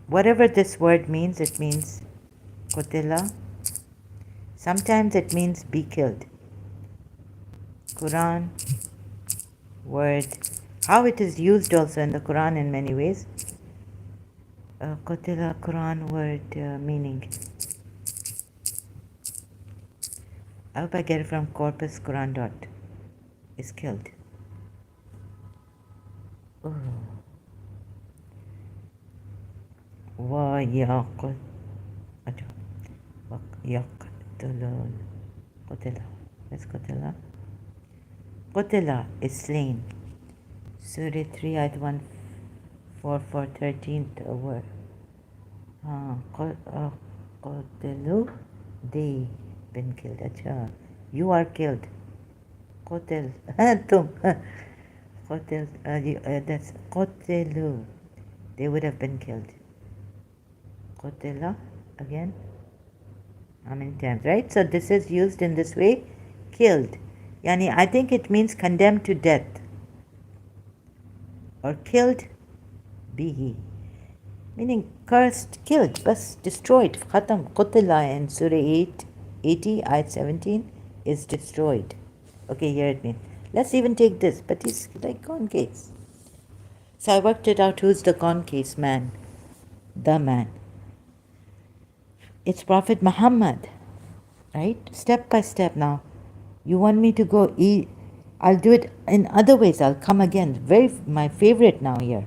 whatever this word means, it means qutila. Sometimes it means be killed. Quran word, how it is used also in the Quran in many ways. Qutila Quran word meaning. I hope I get it from corpus Quran dot. Is killed. Oh. ويقتلون قتل. Where's قتل? قتل is slain. Surah 3 ayat for 13th word. Qatilu, they been killed. Acha, you are killed. Qatil, tum. Qatil, that's qatilu. They would have been killed. Qatila, again. How many times, right? So this is used in this way, killed. Yani, I think it means condemned to death. Or killed bihi. Meaning cursed, killed, bas, destroyed. Khatam, qutila in Surah 80, ayat 17 is destroyed. Okay, here it means. Let's even take this, but he's like gone case. So I worked it out who's the gone case man. The man. It's Prophet Muhammad. Right? Step by step now. You want me to go eat? I'll do it in other ways. I'll come again. My favorite now here.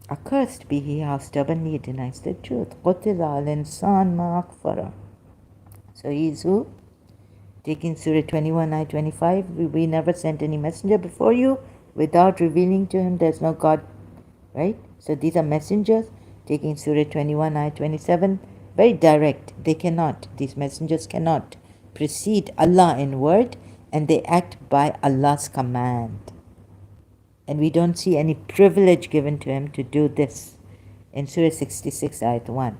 Accursed be he how stubbornly he denies the truth. قُتِلَ الْإِنسَانُ مَا أَكْفَرَهُ. So he's who? Taking Surah 21, ayah 25. We never sent any messenger before you without revealing to him there's no God. Right? So these are messengers. Taking Surah 21, ayah 27. Very direct. These messengers cannot precede Allah in word, and they act by Allah's command. And we don't see any privilege given to him to do this in Surah 66, ayat 1.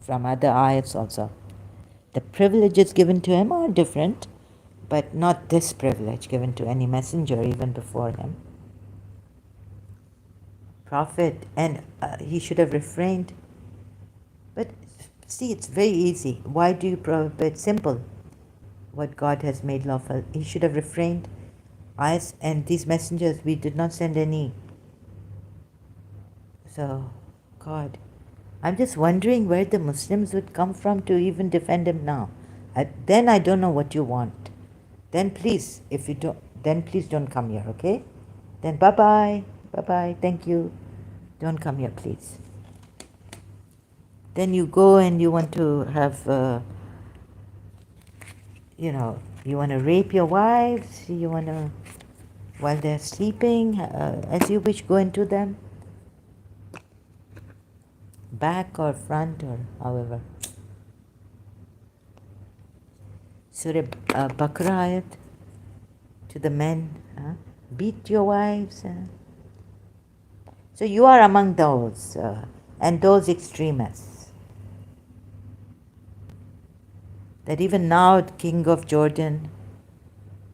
From other ayats also. The privileges given to him are different, but not this privilege given to any messenger even before him. Prophet, and he should have refrained. But see, it's very easy. Why do you prohibit? Simple. What God has made lawful. He should have refrained. Us and these messengers, we did not send any. So, God, I'm just wondering where the Muslims would come from to even defend him now. Then I don't know what you want. Then please, if you don't, then please don't come here, okay? Then bye-bye, bye-bye, thank you. Don't come here, please. Then you go and you want to have, you want to rape your wives, you want to, while they're sleeping, as you wish, go into them. Back or front or however. Surah Baqarah ayat to the men, beat your wives. So you are among those and those extremists. That even now, King of Jordan,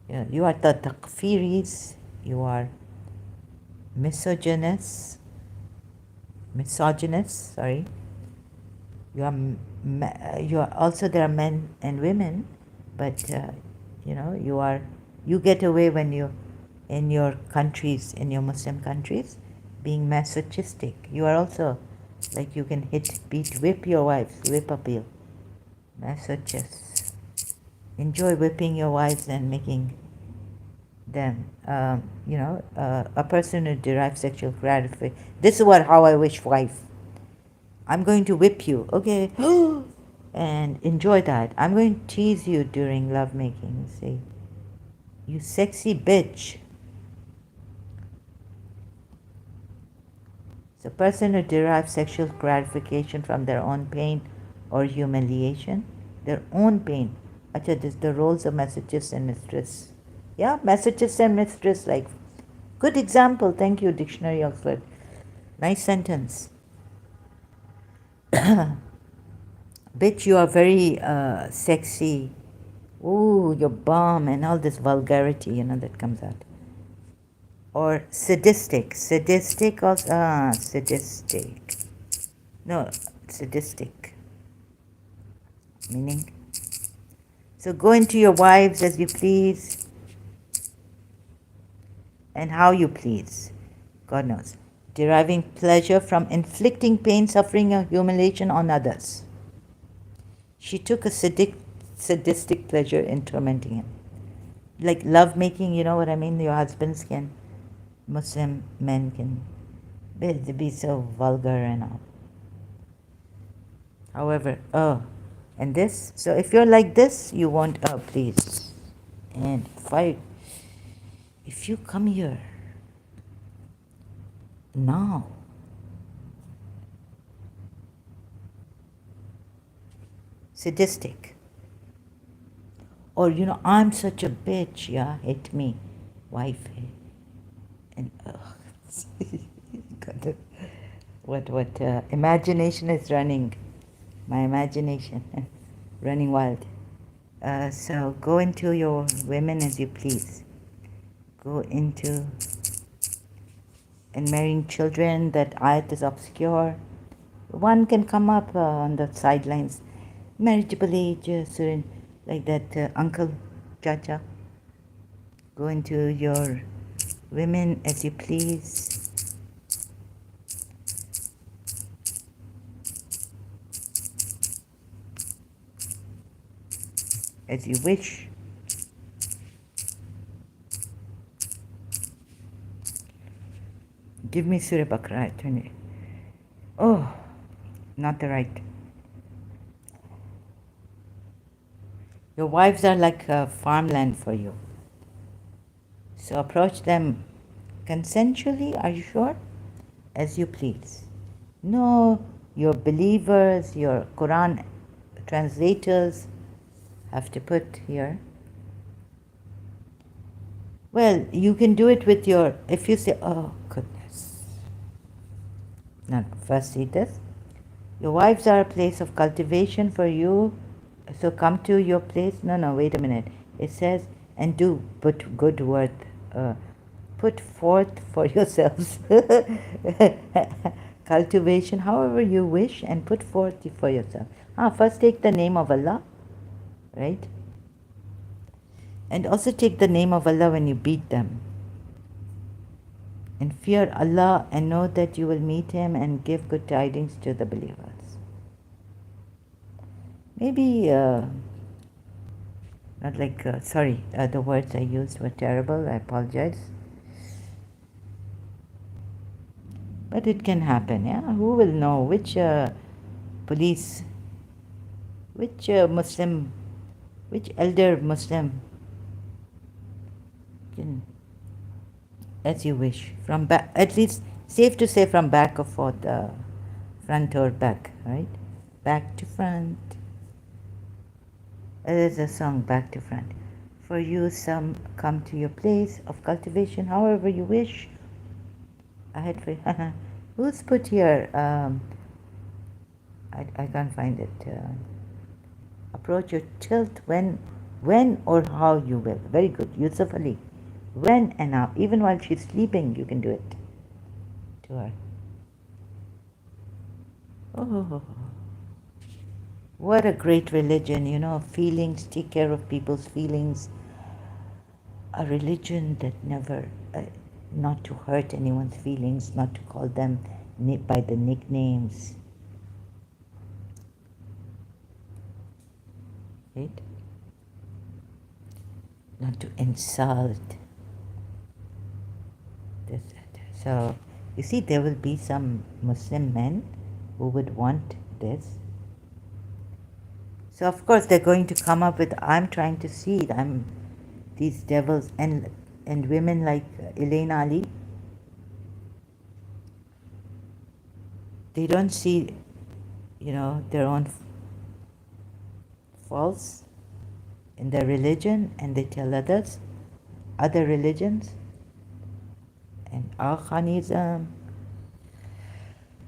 you are the takfiris, you are misogynists, sorry. You are also, there are men and women, but you get away when you, in your countries, in your Muslim countries, being masochistic. You are also, like, you can hit, beat, whip your wives, whip appeal. Masochists. Enjoy whipping your wives and making them, a person who derives sexual gratification. This is how I wish wife. I'm going to whip you, okay? And enjoy that. I'm going to tease you during lovemaking. See, you sexy bitch. So, person who derives sexual gratification from their own pain or humiliation, their own pain. Acha, this the roles of masochist and mistress. Yeah, masochist and mistress, like, good example. Thank you, Dictionary Oxford. Nice sentence. Bitch, you are very sexy. Ooh, you're bomb, and all this vulgarity, that comes out. Or sadistic. Sadistic also. Sadistic. No, sadistic. Meaning. So go into your wives as you please. And how you please. God knows. Deriving pleasure from inflicting pain, suffering, or humiliation on others. She took a sadistic pleasure in tormenting him. Like love making, you know what I mean? Your husbands can, Muslim men can be so vulgar and all. However, and this, so if you're like this, you won't, please. And fight. if you come here now, sadistic, or I'm such a bitch, yeah, hit me, wife, and God, what imagination is running, my imagination running wild. So go into your women as you please. Go into and marrying children. That ayat is obscure. One can come up on the sidelines, marriageable age, like that uncle, chacha. Go into your women as you please. As you wish. Give me Surah Baqarah 20. Oh, not the right. Your wives are like farmland for you. So approach them consensually, are you sure? As you please. No, your believers, your Quran translators have to put here. Well, you can do it with your, if you say, oh goodness. Now, first see this. Your wives are a place of cultivation for you, so come to your place. No, wait a minute. It says, and do put good word, put forth for yourselves. Cultivation, however you wish, and put forth for yourself. First take the name of Allah, right? And also take the name of Allah when you beat them. And fear Allah and know that you will meet Him and give good tidings to the believers. Maybe, not like, sorry, the words I used were terrible, I apologize. But it can happen, yeah? Who will know which police, which Muslim, which elder Muslim, can, as you wish, from back, at least safe to say from back or forth, front or back, right? Back to front. There's a song, Back to Front. For you, some come to your place of cultivation, however you wish. I had for who's put here? I can't find it. Approach your tilt when or how you will. Very good, Yusuf Ali. When and how, even while she's sleeping, you can do it to her. Oh. What a great religion, feelings, take care of people's feelings. A religion that never, not to hurt anyone's feelings, not to call them by the nicknames. Right? Not to insult. So, you see, there will be some Muslim men who would want this. So of course they're going to come up with, I'm trying to see, these devils and women like Elaine Ali. They don't see, their own faults in their religion, and they tell others, other religions, and Akhanism.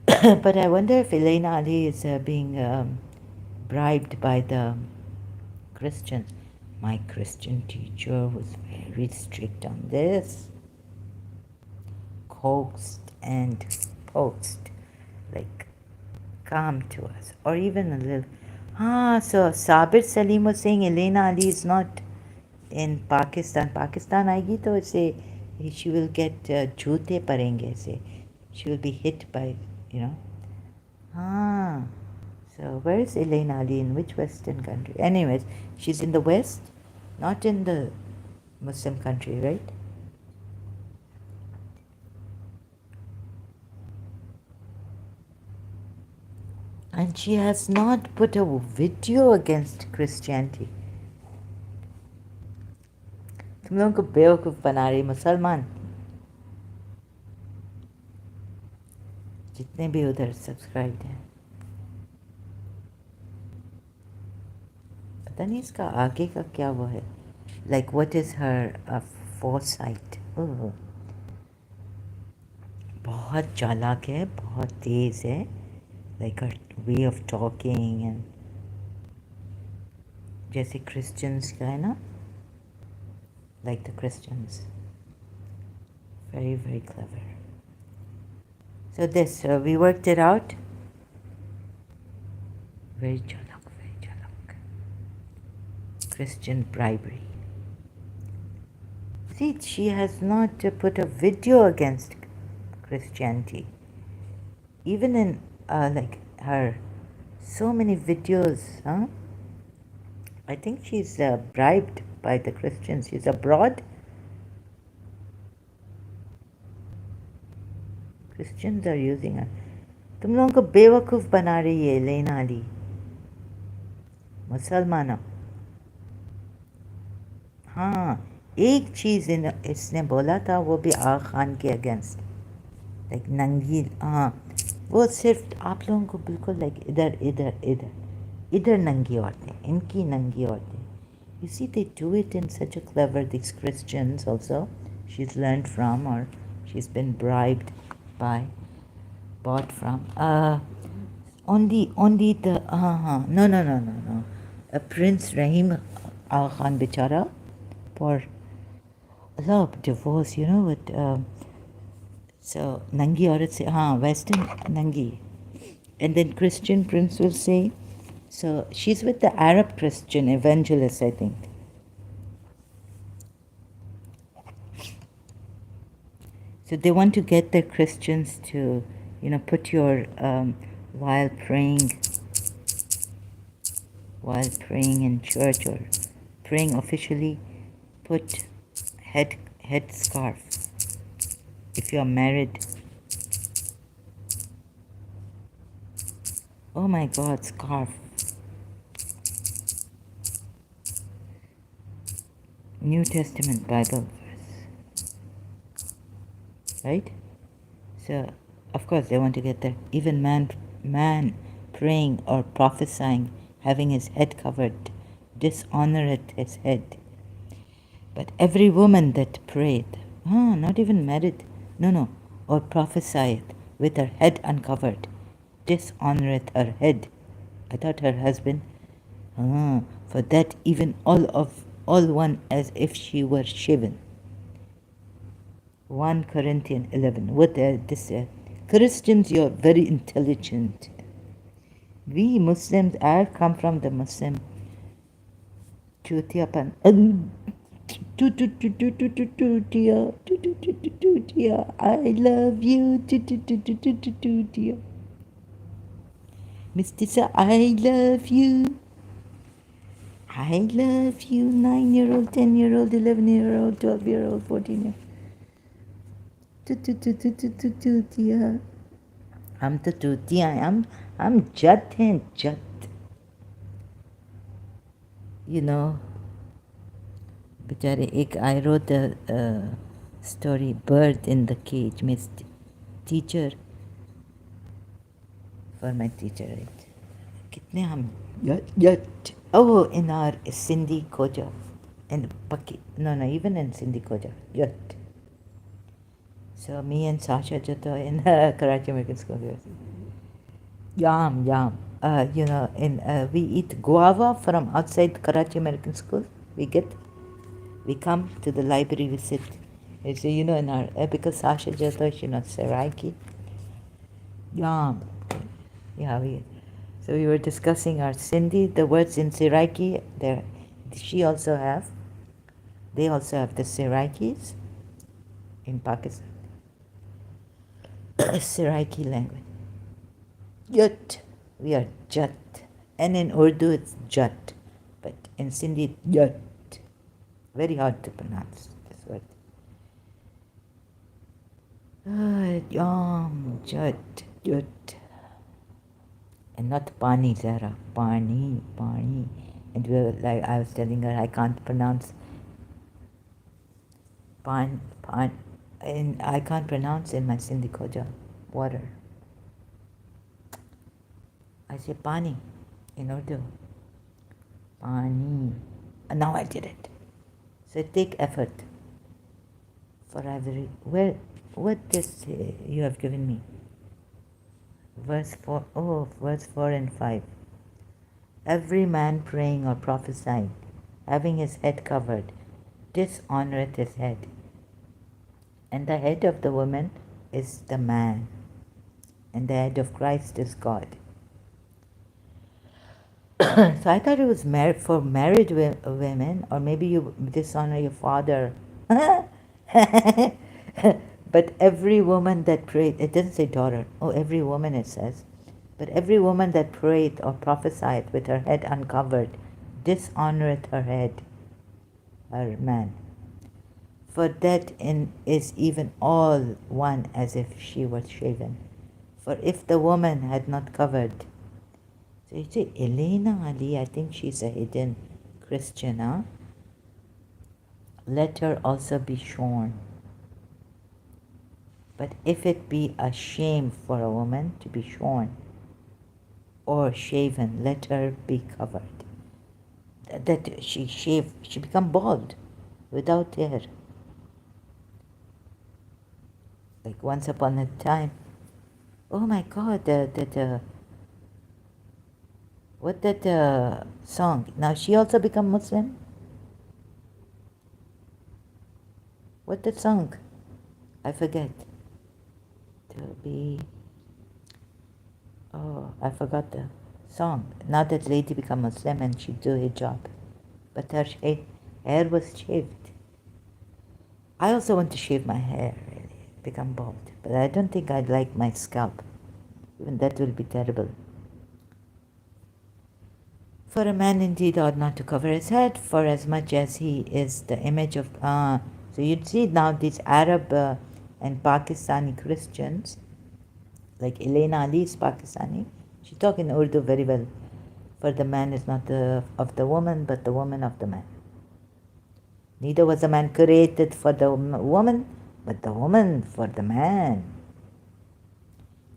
But I wonder if Elaine Ali is being bribed by the Christians. My Christian teacher was very strict on this. Coaxed and poked, like, come to us, or even a little. So Sabir Salim was saying Elaine Ali is not in Pakistan. Pakistan aayegi to say she will get jhoote parenge, say she will be hit by, So where is Elaine Ali, in which Western country? Anyways, she's in the West, not in the Muslim country, right? And she has not put a video against Christianity. तुम लोगों को बेवकूफ़ बना रही मुसलमान जितने भी उधर सब्सक्राइब हैं। पता नहीं इसका आगे का क्या वो है, like what is her foresight. बहुत चालाक है, बहुत तेज़ है, like her way of talking and जैसे क्रिश्चियंस का है ना, like the Christians, very very clever. So this we worked it out. Very chalak, very chalak. Christian bribery. See, she has not put a video against Christianity. Even in like her so many videos, huh? I think she's bribed by the Christians. She's abroad. Christians are using her. तुम लोगों को बेवकूफ़ बना रही है लेना अली मुसलमानों। हाँ, एक चीज़ इसने बोला था, वो भी आगा खान के अगेंस्ट, लाइक नंगी। हाँ, वो सिर्फ आप लोगों को बिल्कुल लाइक इधर इधर इधर इधर नंगी औरतें, इनकी नंगी औरतें। You see, they do it in such a clever, these Christians also, she's learned from, or she's been bribed by, bought from. Only the, no. Prince Rahim Aga Khan Bichara, for a lot of divorce, you know, with, so, Nangi Aurat say, Western Nangi. And then Christian Prince will say, so she's with the Arab Christian evangelist, I think. So they want to get the Christians to, you know, put your, while praying in church or praying officially, put head scarf. If you are married. Oh my God, scarf. New Testament Bible verse. Right? So, of course, they want to get that. Even man praying or prophesying, having his head covered, dishonoreth his head. But every woman that prayed, not even married, no, or prophesied with her head uncovered, dishonoreth her head. I thought her husband, for that even all one as if she were shaven. 1 Corinthians 11. What this Christians, you're very intelligent. We Muslims, I come from the Muslim Chutiapan. I love you. Mr. I love you. I love you. 9-year-old, 10-year-old, 11-year-old, 12-year-old, 14-year-old. I'm the Tutia. I'm Jat and Jat. You know, बेचारे I wrote a story, Bird in the Cage, Miss Teacher, for my teacher, right? कितने हम Jat. Oh, in our Sindhi Koja, in Paki, no, even in Sindhi Koja, Jat. So me and Sasha Jata in Karachi American School. Yam. You know, we eat guava from outside Karachi American School. We come to the library, we sit. So, you know, in our, because Sasha Jata, she knows Seraiki. Yam. Yeah, so we were discussing our Sindhi, the words in Seraiki, they also have the Seraikis in Pakistan. Seraiki language. Jat. We are Jat. And in Urdu it's Jat. But in Sindhi, Jat. Very hard to pronounce this word. Jat. And not Pani, Zara. Pani. And we were like, I was telling her I can't pronounce pan, and I can't pronounce in my Sindhi Khoja, water. I say pani in Urdu. Pani. And now I did it. So take effort. For every, what this you have given me? Verse 4, verse 4 and 5. Every man praying or prophesying, having his head covered, dishonoreth his head. And the head of the woman is the man, and the head of Christ is God. So I thought it was for married women, or maybe you dishonor your father. But every woman that prayed, it doesn't say daughter, every woman it says, but every woman that prayed or prophesied with her head uncovered dishonoreth her head, her man. For that is even all one as if she was shaven. For if the woman had not covered, so you say Elena Ali, I think she's a hidden Christian, huh? Let her also be shorn. But if it be a shame for a woman to be shorn or shaven, let her be covered. That she become bald without hair. Like once upon a time. Oh my God, what that song? Now she also become Muslim? What that song? I forget. To be, I forgot the song. Now that lady become Muslim and she do hijab. But her hair was shaved. I also want to shave my hair, really, become bald. But I don't think I'd like my scalp. Even that will be terrible. For a man indeed ought not to cover his head, for as much as he is the image of... so you'd see now these Arab and Pakistani Christians, like Elena Ali is Pakistani, she talks in Urdu very well. For the man is not of the woman, but the woman of the man. Neither was the man created for the woman, but the woman for the man.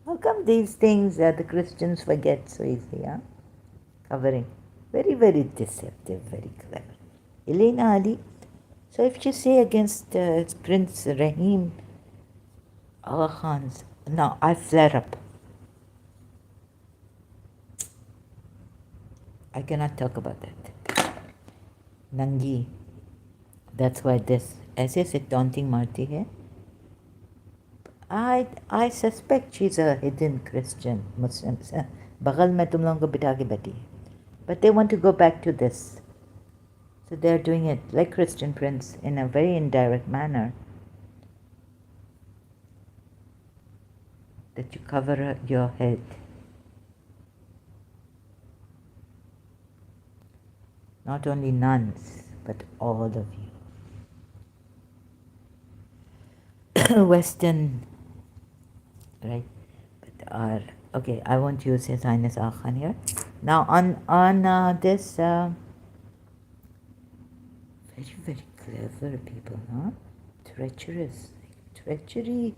How come these things the Christians forget so easily, huh? Covering. Very, very deceptive, very clever. Elena Ali. So if you say against Prince Rahim Allah Khan's, now I flare up. I cannot talk about that. Nangi. That's why this ऐसे से taunting मारती है. I suspect she's a hidden Christian Muslim. बगल में तुम लोगों को बिठा के बैठी है. But they want to go back to this. So they're doing it like Christian Prince in a very indirect manner. That you cover your head. Not only nuns, but all of you. Western, right? But okay, I won't use His Highness Aga Khan here. Now on this, very, very clever people, huh? Treacherous. Treachery,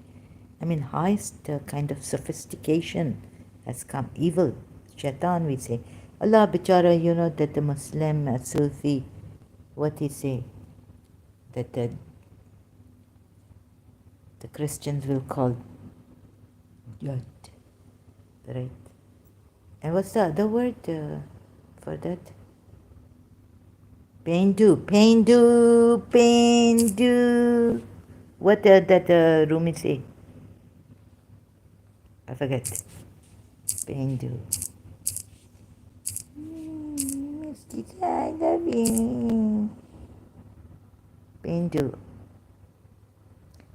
I mean, highest kind of sophistication has come. Evil, shaitan, we say. Allah bichara, you know, that the Muslim, Sufi, what he say? That the Christians will call Yat, right? And what's the other word for that? Paindu. What that Rumi say? I forget. Paindu. Mystica, I love you. Paindu.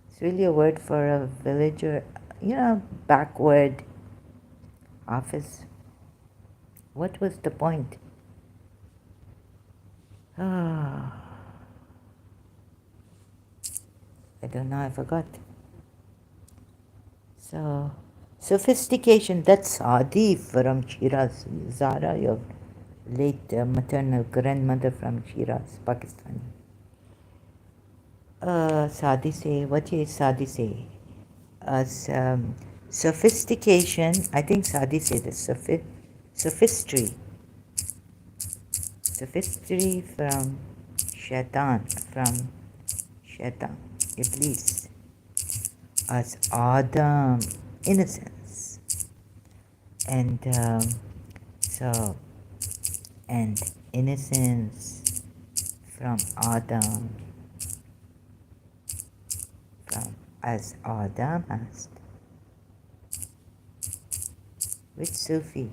It's really a word for a villager, you know, backward office. What was the point? I don't know, I forgot. So, sophistication, that's Saadi from Shiraz. Zara, your late maternal grandmother from Shiraz, Pakistani. Sadise, what is Sadise? As sophistication, I think Sadise, the sophistry, sophistry from from Shaitan, Iblis, as Adam, innocence, and so, and innocence from Adam, from as Adam asked, which Sufi?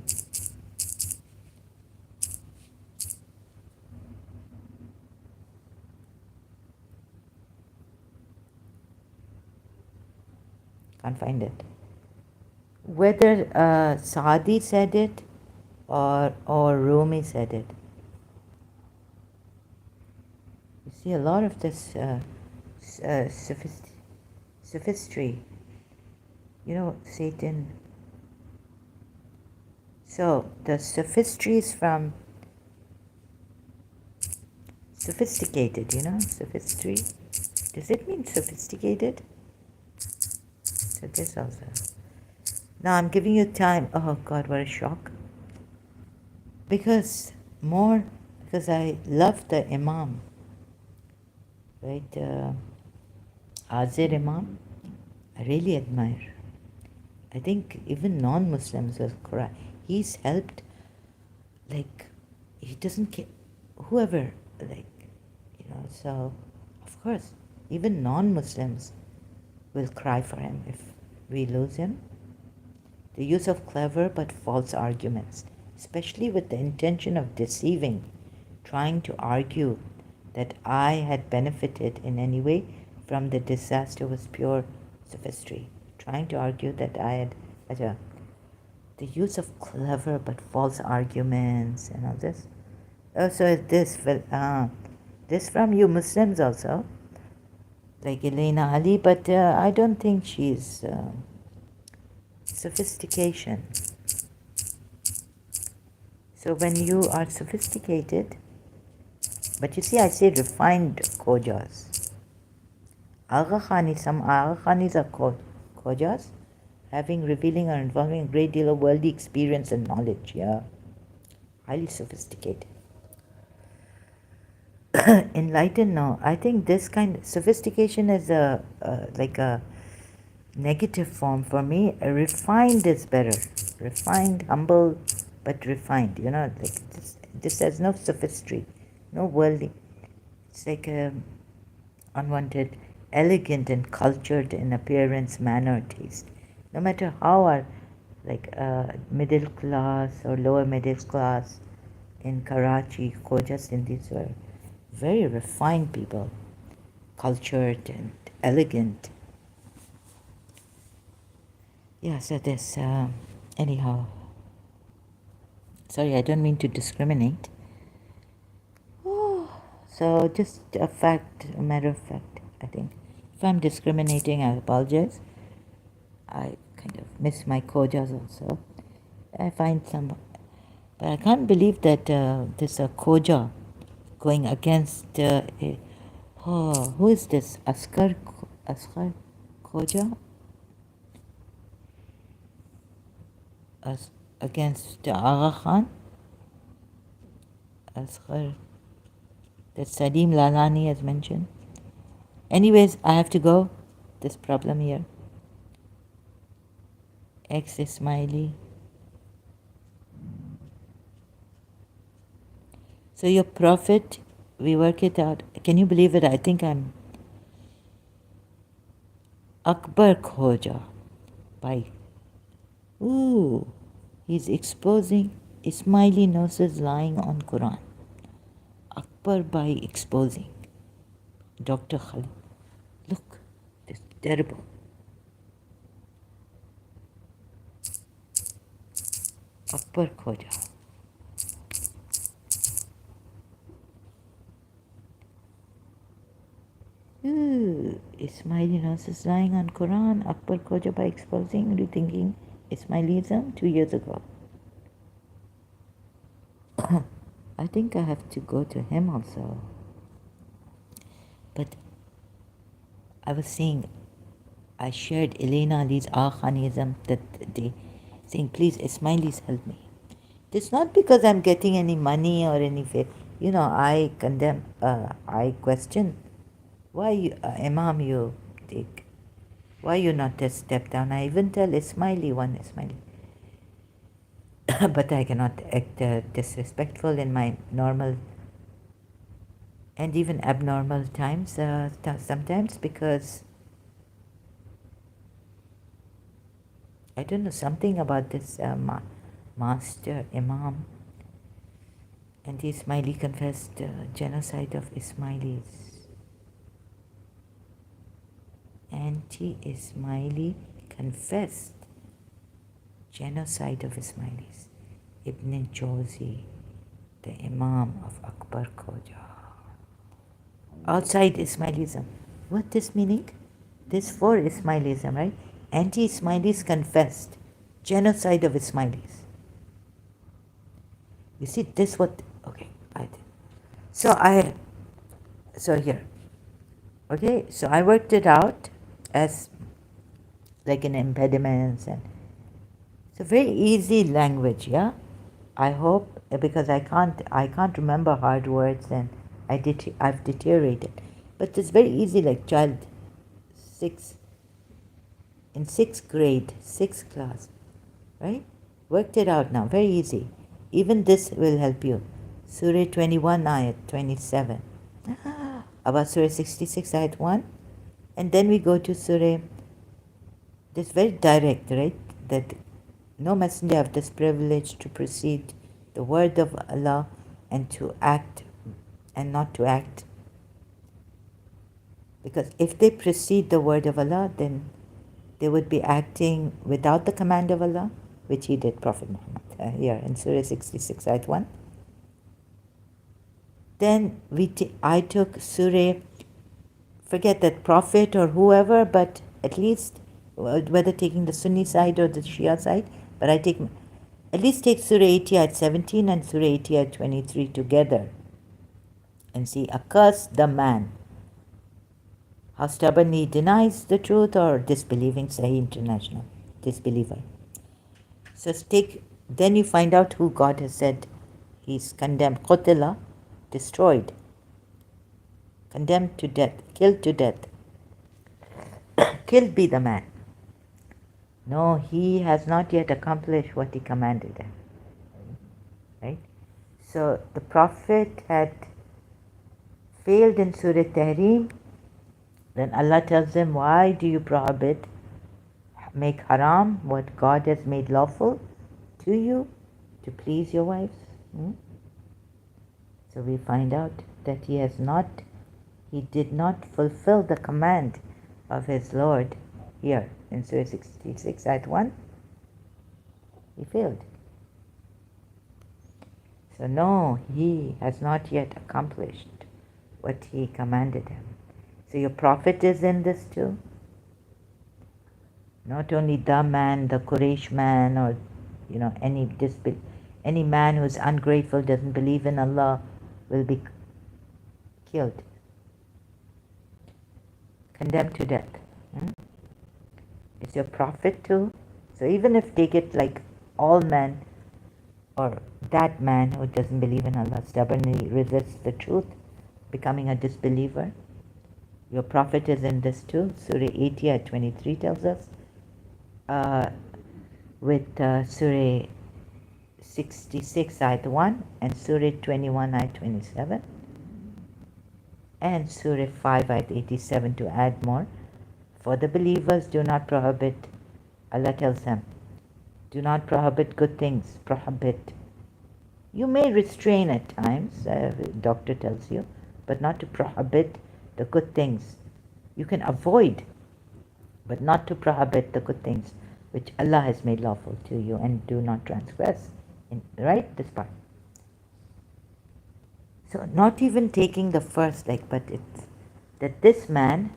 Can't find it. Whether Sadi said it or Rumi said it. You see, a lot of this sophistry, Satan. So the sophistry is from sophisticated, sophistry. Does it mean sophisticated? So this also. Now I'm giving you time. Oh God, what a shock. Because I love the Imam, right? Azir Imam, I really admire. I think even non-Muslims will cry. He's helped, like, he doesn't care, whoever, like, so, of course, even non-Muslims will cry for him if we lose him. The use of clever but false arguments, especially with the intention of deceiving, trying to argue that I had benefited in any way from the disaster was pure sophistry. Trying to argue that I had, the use of clever but false arguments and all this. Also, this from you Muslims also, like Elena Ali, but I don't think she's sophistication. So when you are sophisticated, but you see, I say refined khojas. Some Agha Khanis are khojas, having, revealing, or involving a great deal of worldly experience and knowledge. Yeah, highly sophisticated. Enlightened, no. I think this kind of sophistication is like a negative form for me. Refined is better. Refined, humble, but refined. Like this has no sophistry, no worldly. It's like unwanted, elegant and cultured in appearance, manner, taste. No matter how our middle class or lower middle class in Karachi, Khoja Sindhis were very refined people, cultured and elegant. Yeah, so this, anyhow, sorry, I don't mean to discriminate. So just a matter of fact, I think. If I'm discriminating, I apologize. I kind of miss my Khojas also. I find some, but I can't believe that there's a Khoja going against who is this? Askar Khoja? Against Agha Khan? Asghar, that Salim Lalani has mentioned. Anyways, I have to go. This problem here. Ex-Ismaili. So your prophet, we work it out. Can you believe it? I think I'm Akbar Khoja. By, ooh, he's exposing Ismaili nurses lying on Quran. Akbar by exposing Dr. Khalid. Look, this is terrible. Akbar Khoja. Ooh, Ismaili nurses lying on Quran. Akbar Khoja by exposing, rethinking Ismailism 2 years ago. I think I have to go to him also. But I was saying, I shared Elena Ali's Akhanism that day, saying, please, Ismailis, help me. It's not because I'm getting any money or any faith. I condemn, I question why you, Imam you take, why you not just step down. I even tell one Ismaili. But I cannot act disrespectful in my normal and even abnormal times, sometimes, because I don't know, something about this master Imam, and the Ismaili confessed genocide of Ismailis. Anti-Ismaili confessed genocide of Ismailis. Ibn Jawzi, the Imam of Akbar Khoja. Outside Ismailism. What this meaning? This for Ismailism, right? Anti-Ismailis confessed genocide of Ismailis. You see, this what, okay, so here, okay, so I worked it out as like an impediments, and it's a very easy language, yeah? I hope, because I can't remember hard words, and I've deteriorated. But it's very easy, like child in 6th grade, 6th class, right? Worked it out now, very easy. Even this will help you. Surah 21, ayat 27. About Surah 66, ayat 1. And then we go to Surah, this very direct, right? That no messenger have this privilege to precede the word of Allah and to act and not to act. Because if they precede the word of Allah, then they would be acting without the command of Allah, which he did, Prophet Muhammad, here in Surah 66, ayat 1. Then I took Surah, forget that Prophet or whoever, but at least, whether taking the Sunni side or the Shia side, but I at least take Surah 80 ayat 17 and Surah 80 ayat 23 together and see, accursed the man, how stubbornly he denies the truth, or disbelieving, Sahih International, disbeliever. So then you find out who God has said he's condemned, qutila, destroyed, condemned to death, killed to death. Killed be the man. No, he has not yet accomplished what he commanded him. Right? So the Prophet had failed in Surah Tahrim. Then Allah tells him, why do you prohibit, make haram what God has made lawful to you to please your wives? So we find out that he did not fulfill the command of his Lord here in Surah 66 ayat 1. He failed. So no, he has not yet accomplished what he commanded him. So your Prophet is in this too. Not only the man, the Quraysh man, or any man who's ungrateful, doesn't believe in Allah, will be killed, condemned to death. It's your Prophet too. So even if take it like all men, or that man who doesn't believe in Allah stubbornly resists the truth, becoming a disbeliever, your Prophet is in this too. Surah 80 at 23 tells us, with Surah 66 ayat 1 and Surah 21 ayat 27 and Surah 5 ayat 87 to add more. For the believers, do not prohibit, Allah tells them, do not prohibit good things, prohibit. You may restrain at times, doctor tells you, but not to prohibit the good things. You can avoid, but not to prohibit the good things which Allah has made lawful to you, and do not transgress. Right? This part. So not even taking the first, but it's that this man,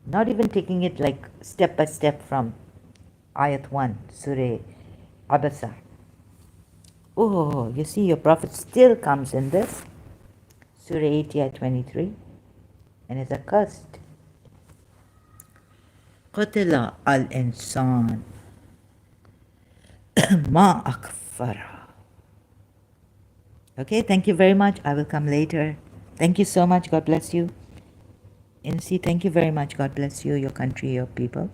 not even taking it step by step from ayat 1, Surah Abasa. Oh, you see, your Prophet still comes in this, Surah 80 ayat 23. and is accursed. قتل الإنسان ما أكفره. Okay, thank you very much. I will come later. Thank you so much. God bless you. NC, thank you very much. God bless you, your country, your people.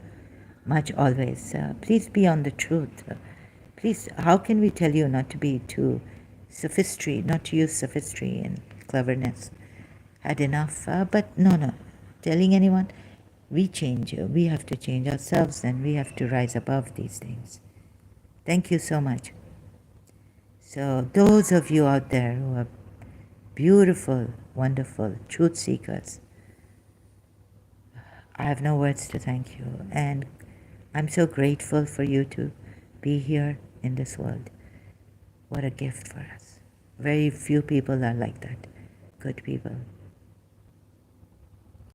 Much always. Please be on the truth. Please, how can we tell you not to be too sophistry, not to use sophistry and cleverness? Had enough. But no. Telling anyone, we change. We have to change ourselves and we have to rise above these things. Thank you so much. So those of you out there who are beautiful, wonderful truth seekers, I have no words to thank you. And I'm so grateful for you to be here in this world. What a gift for us. Very few people are like that. Good people.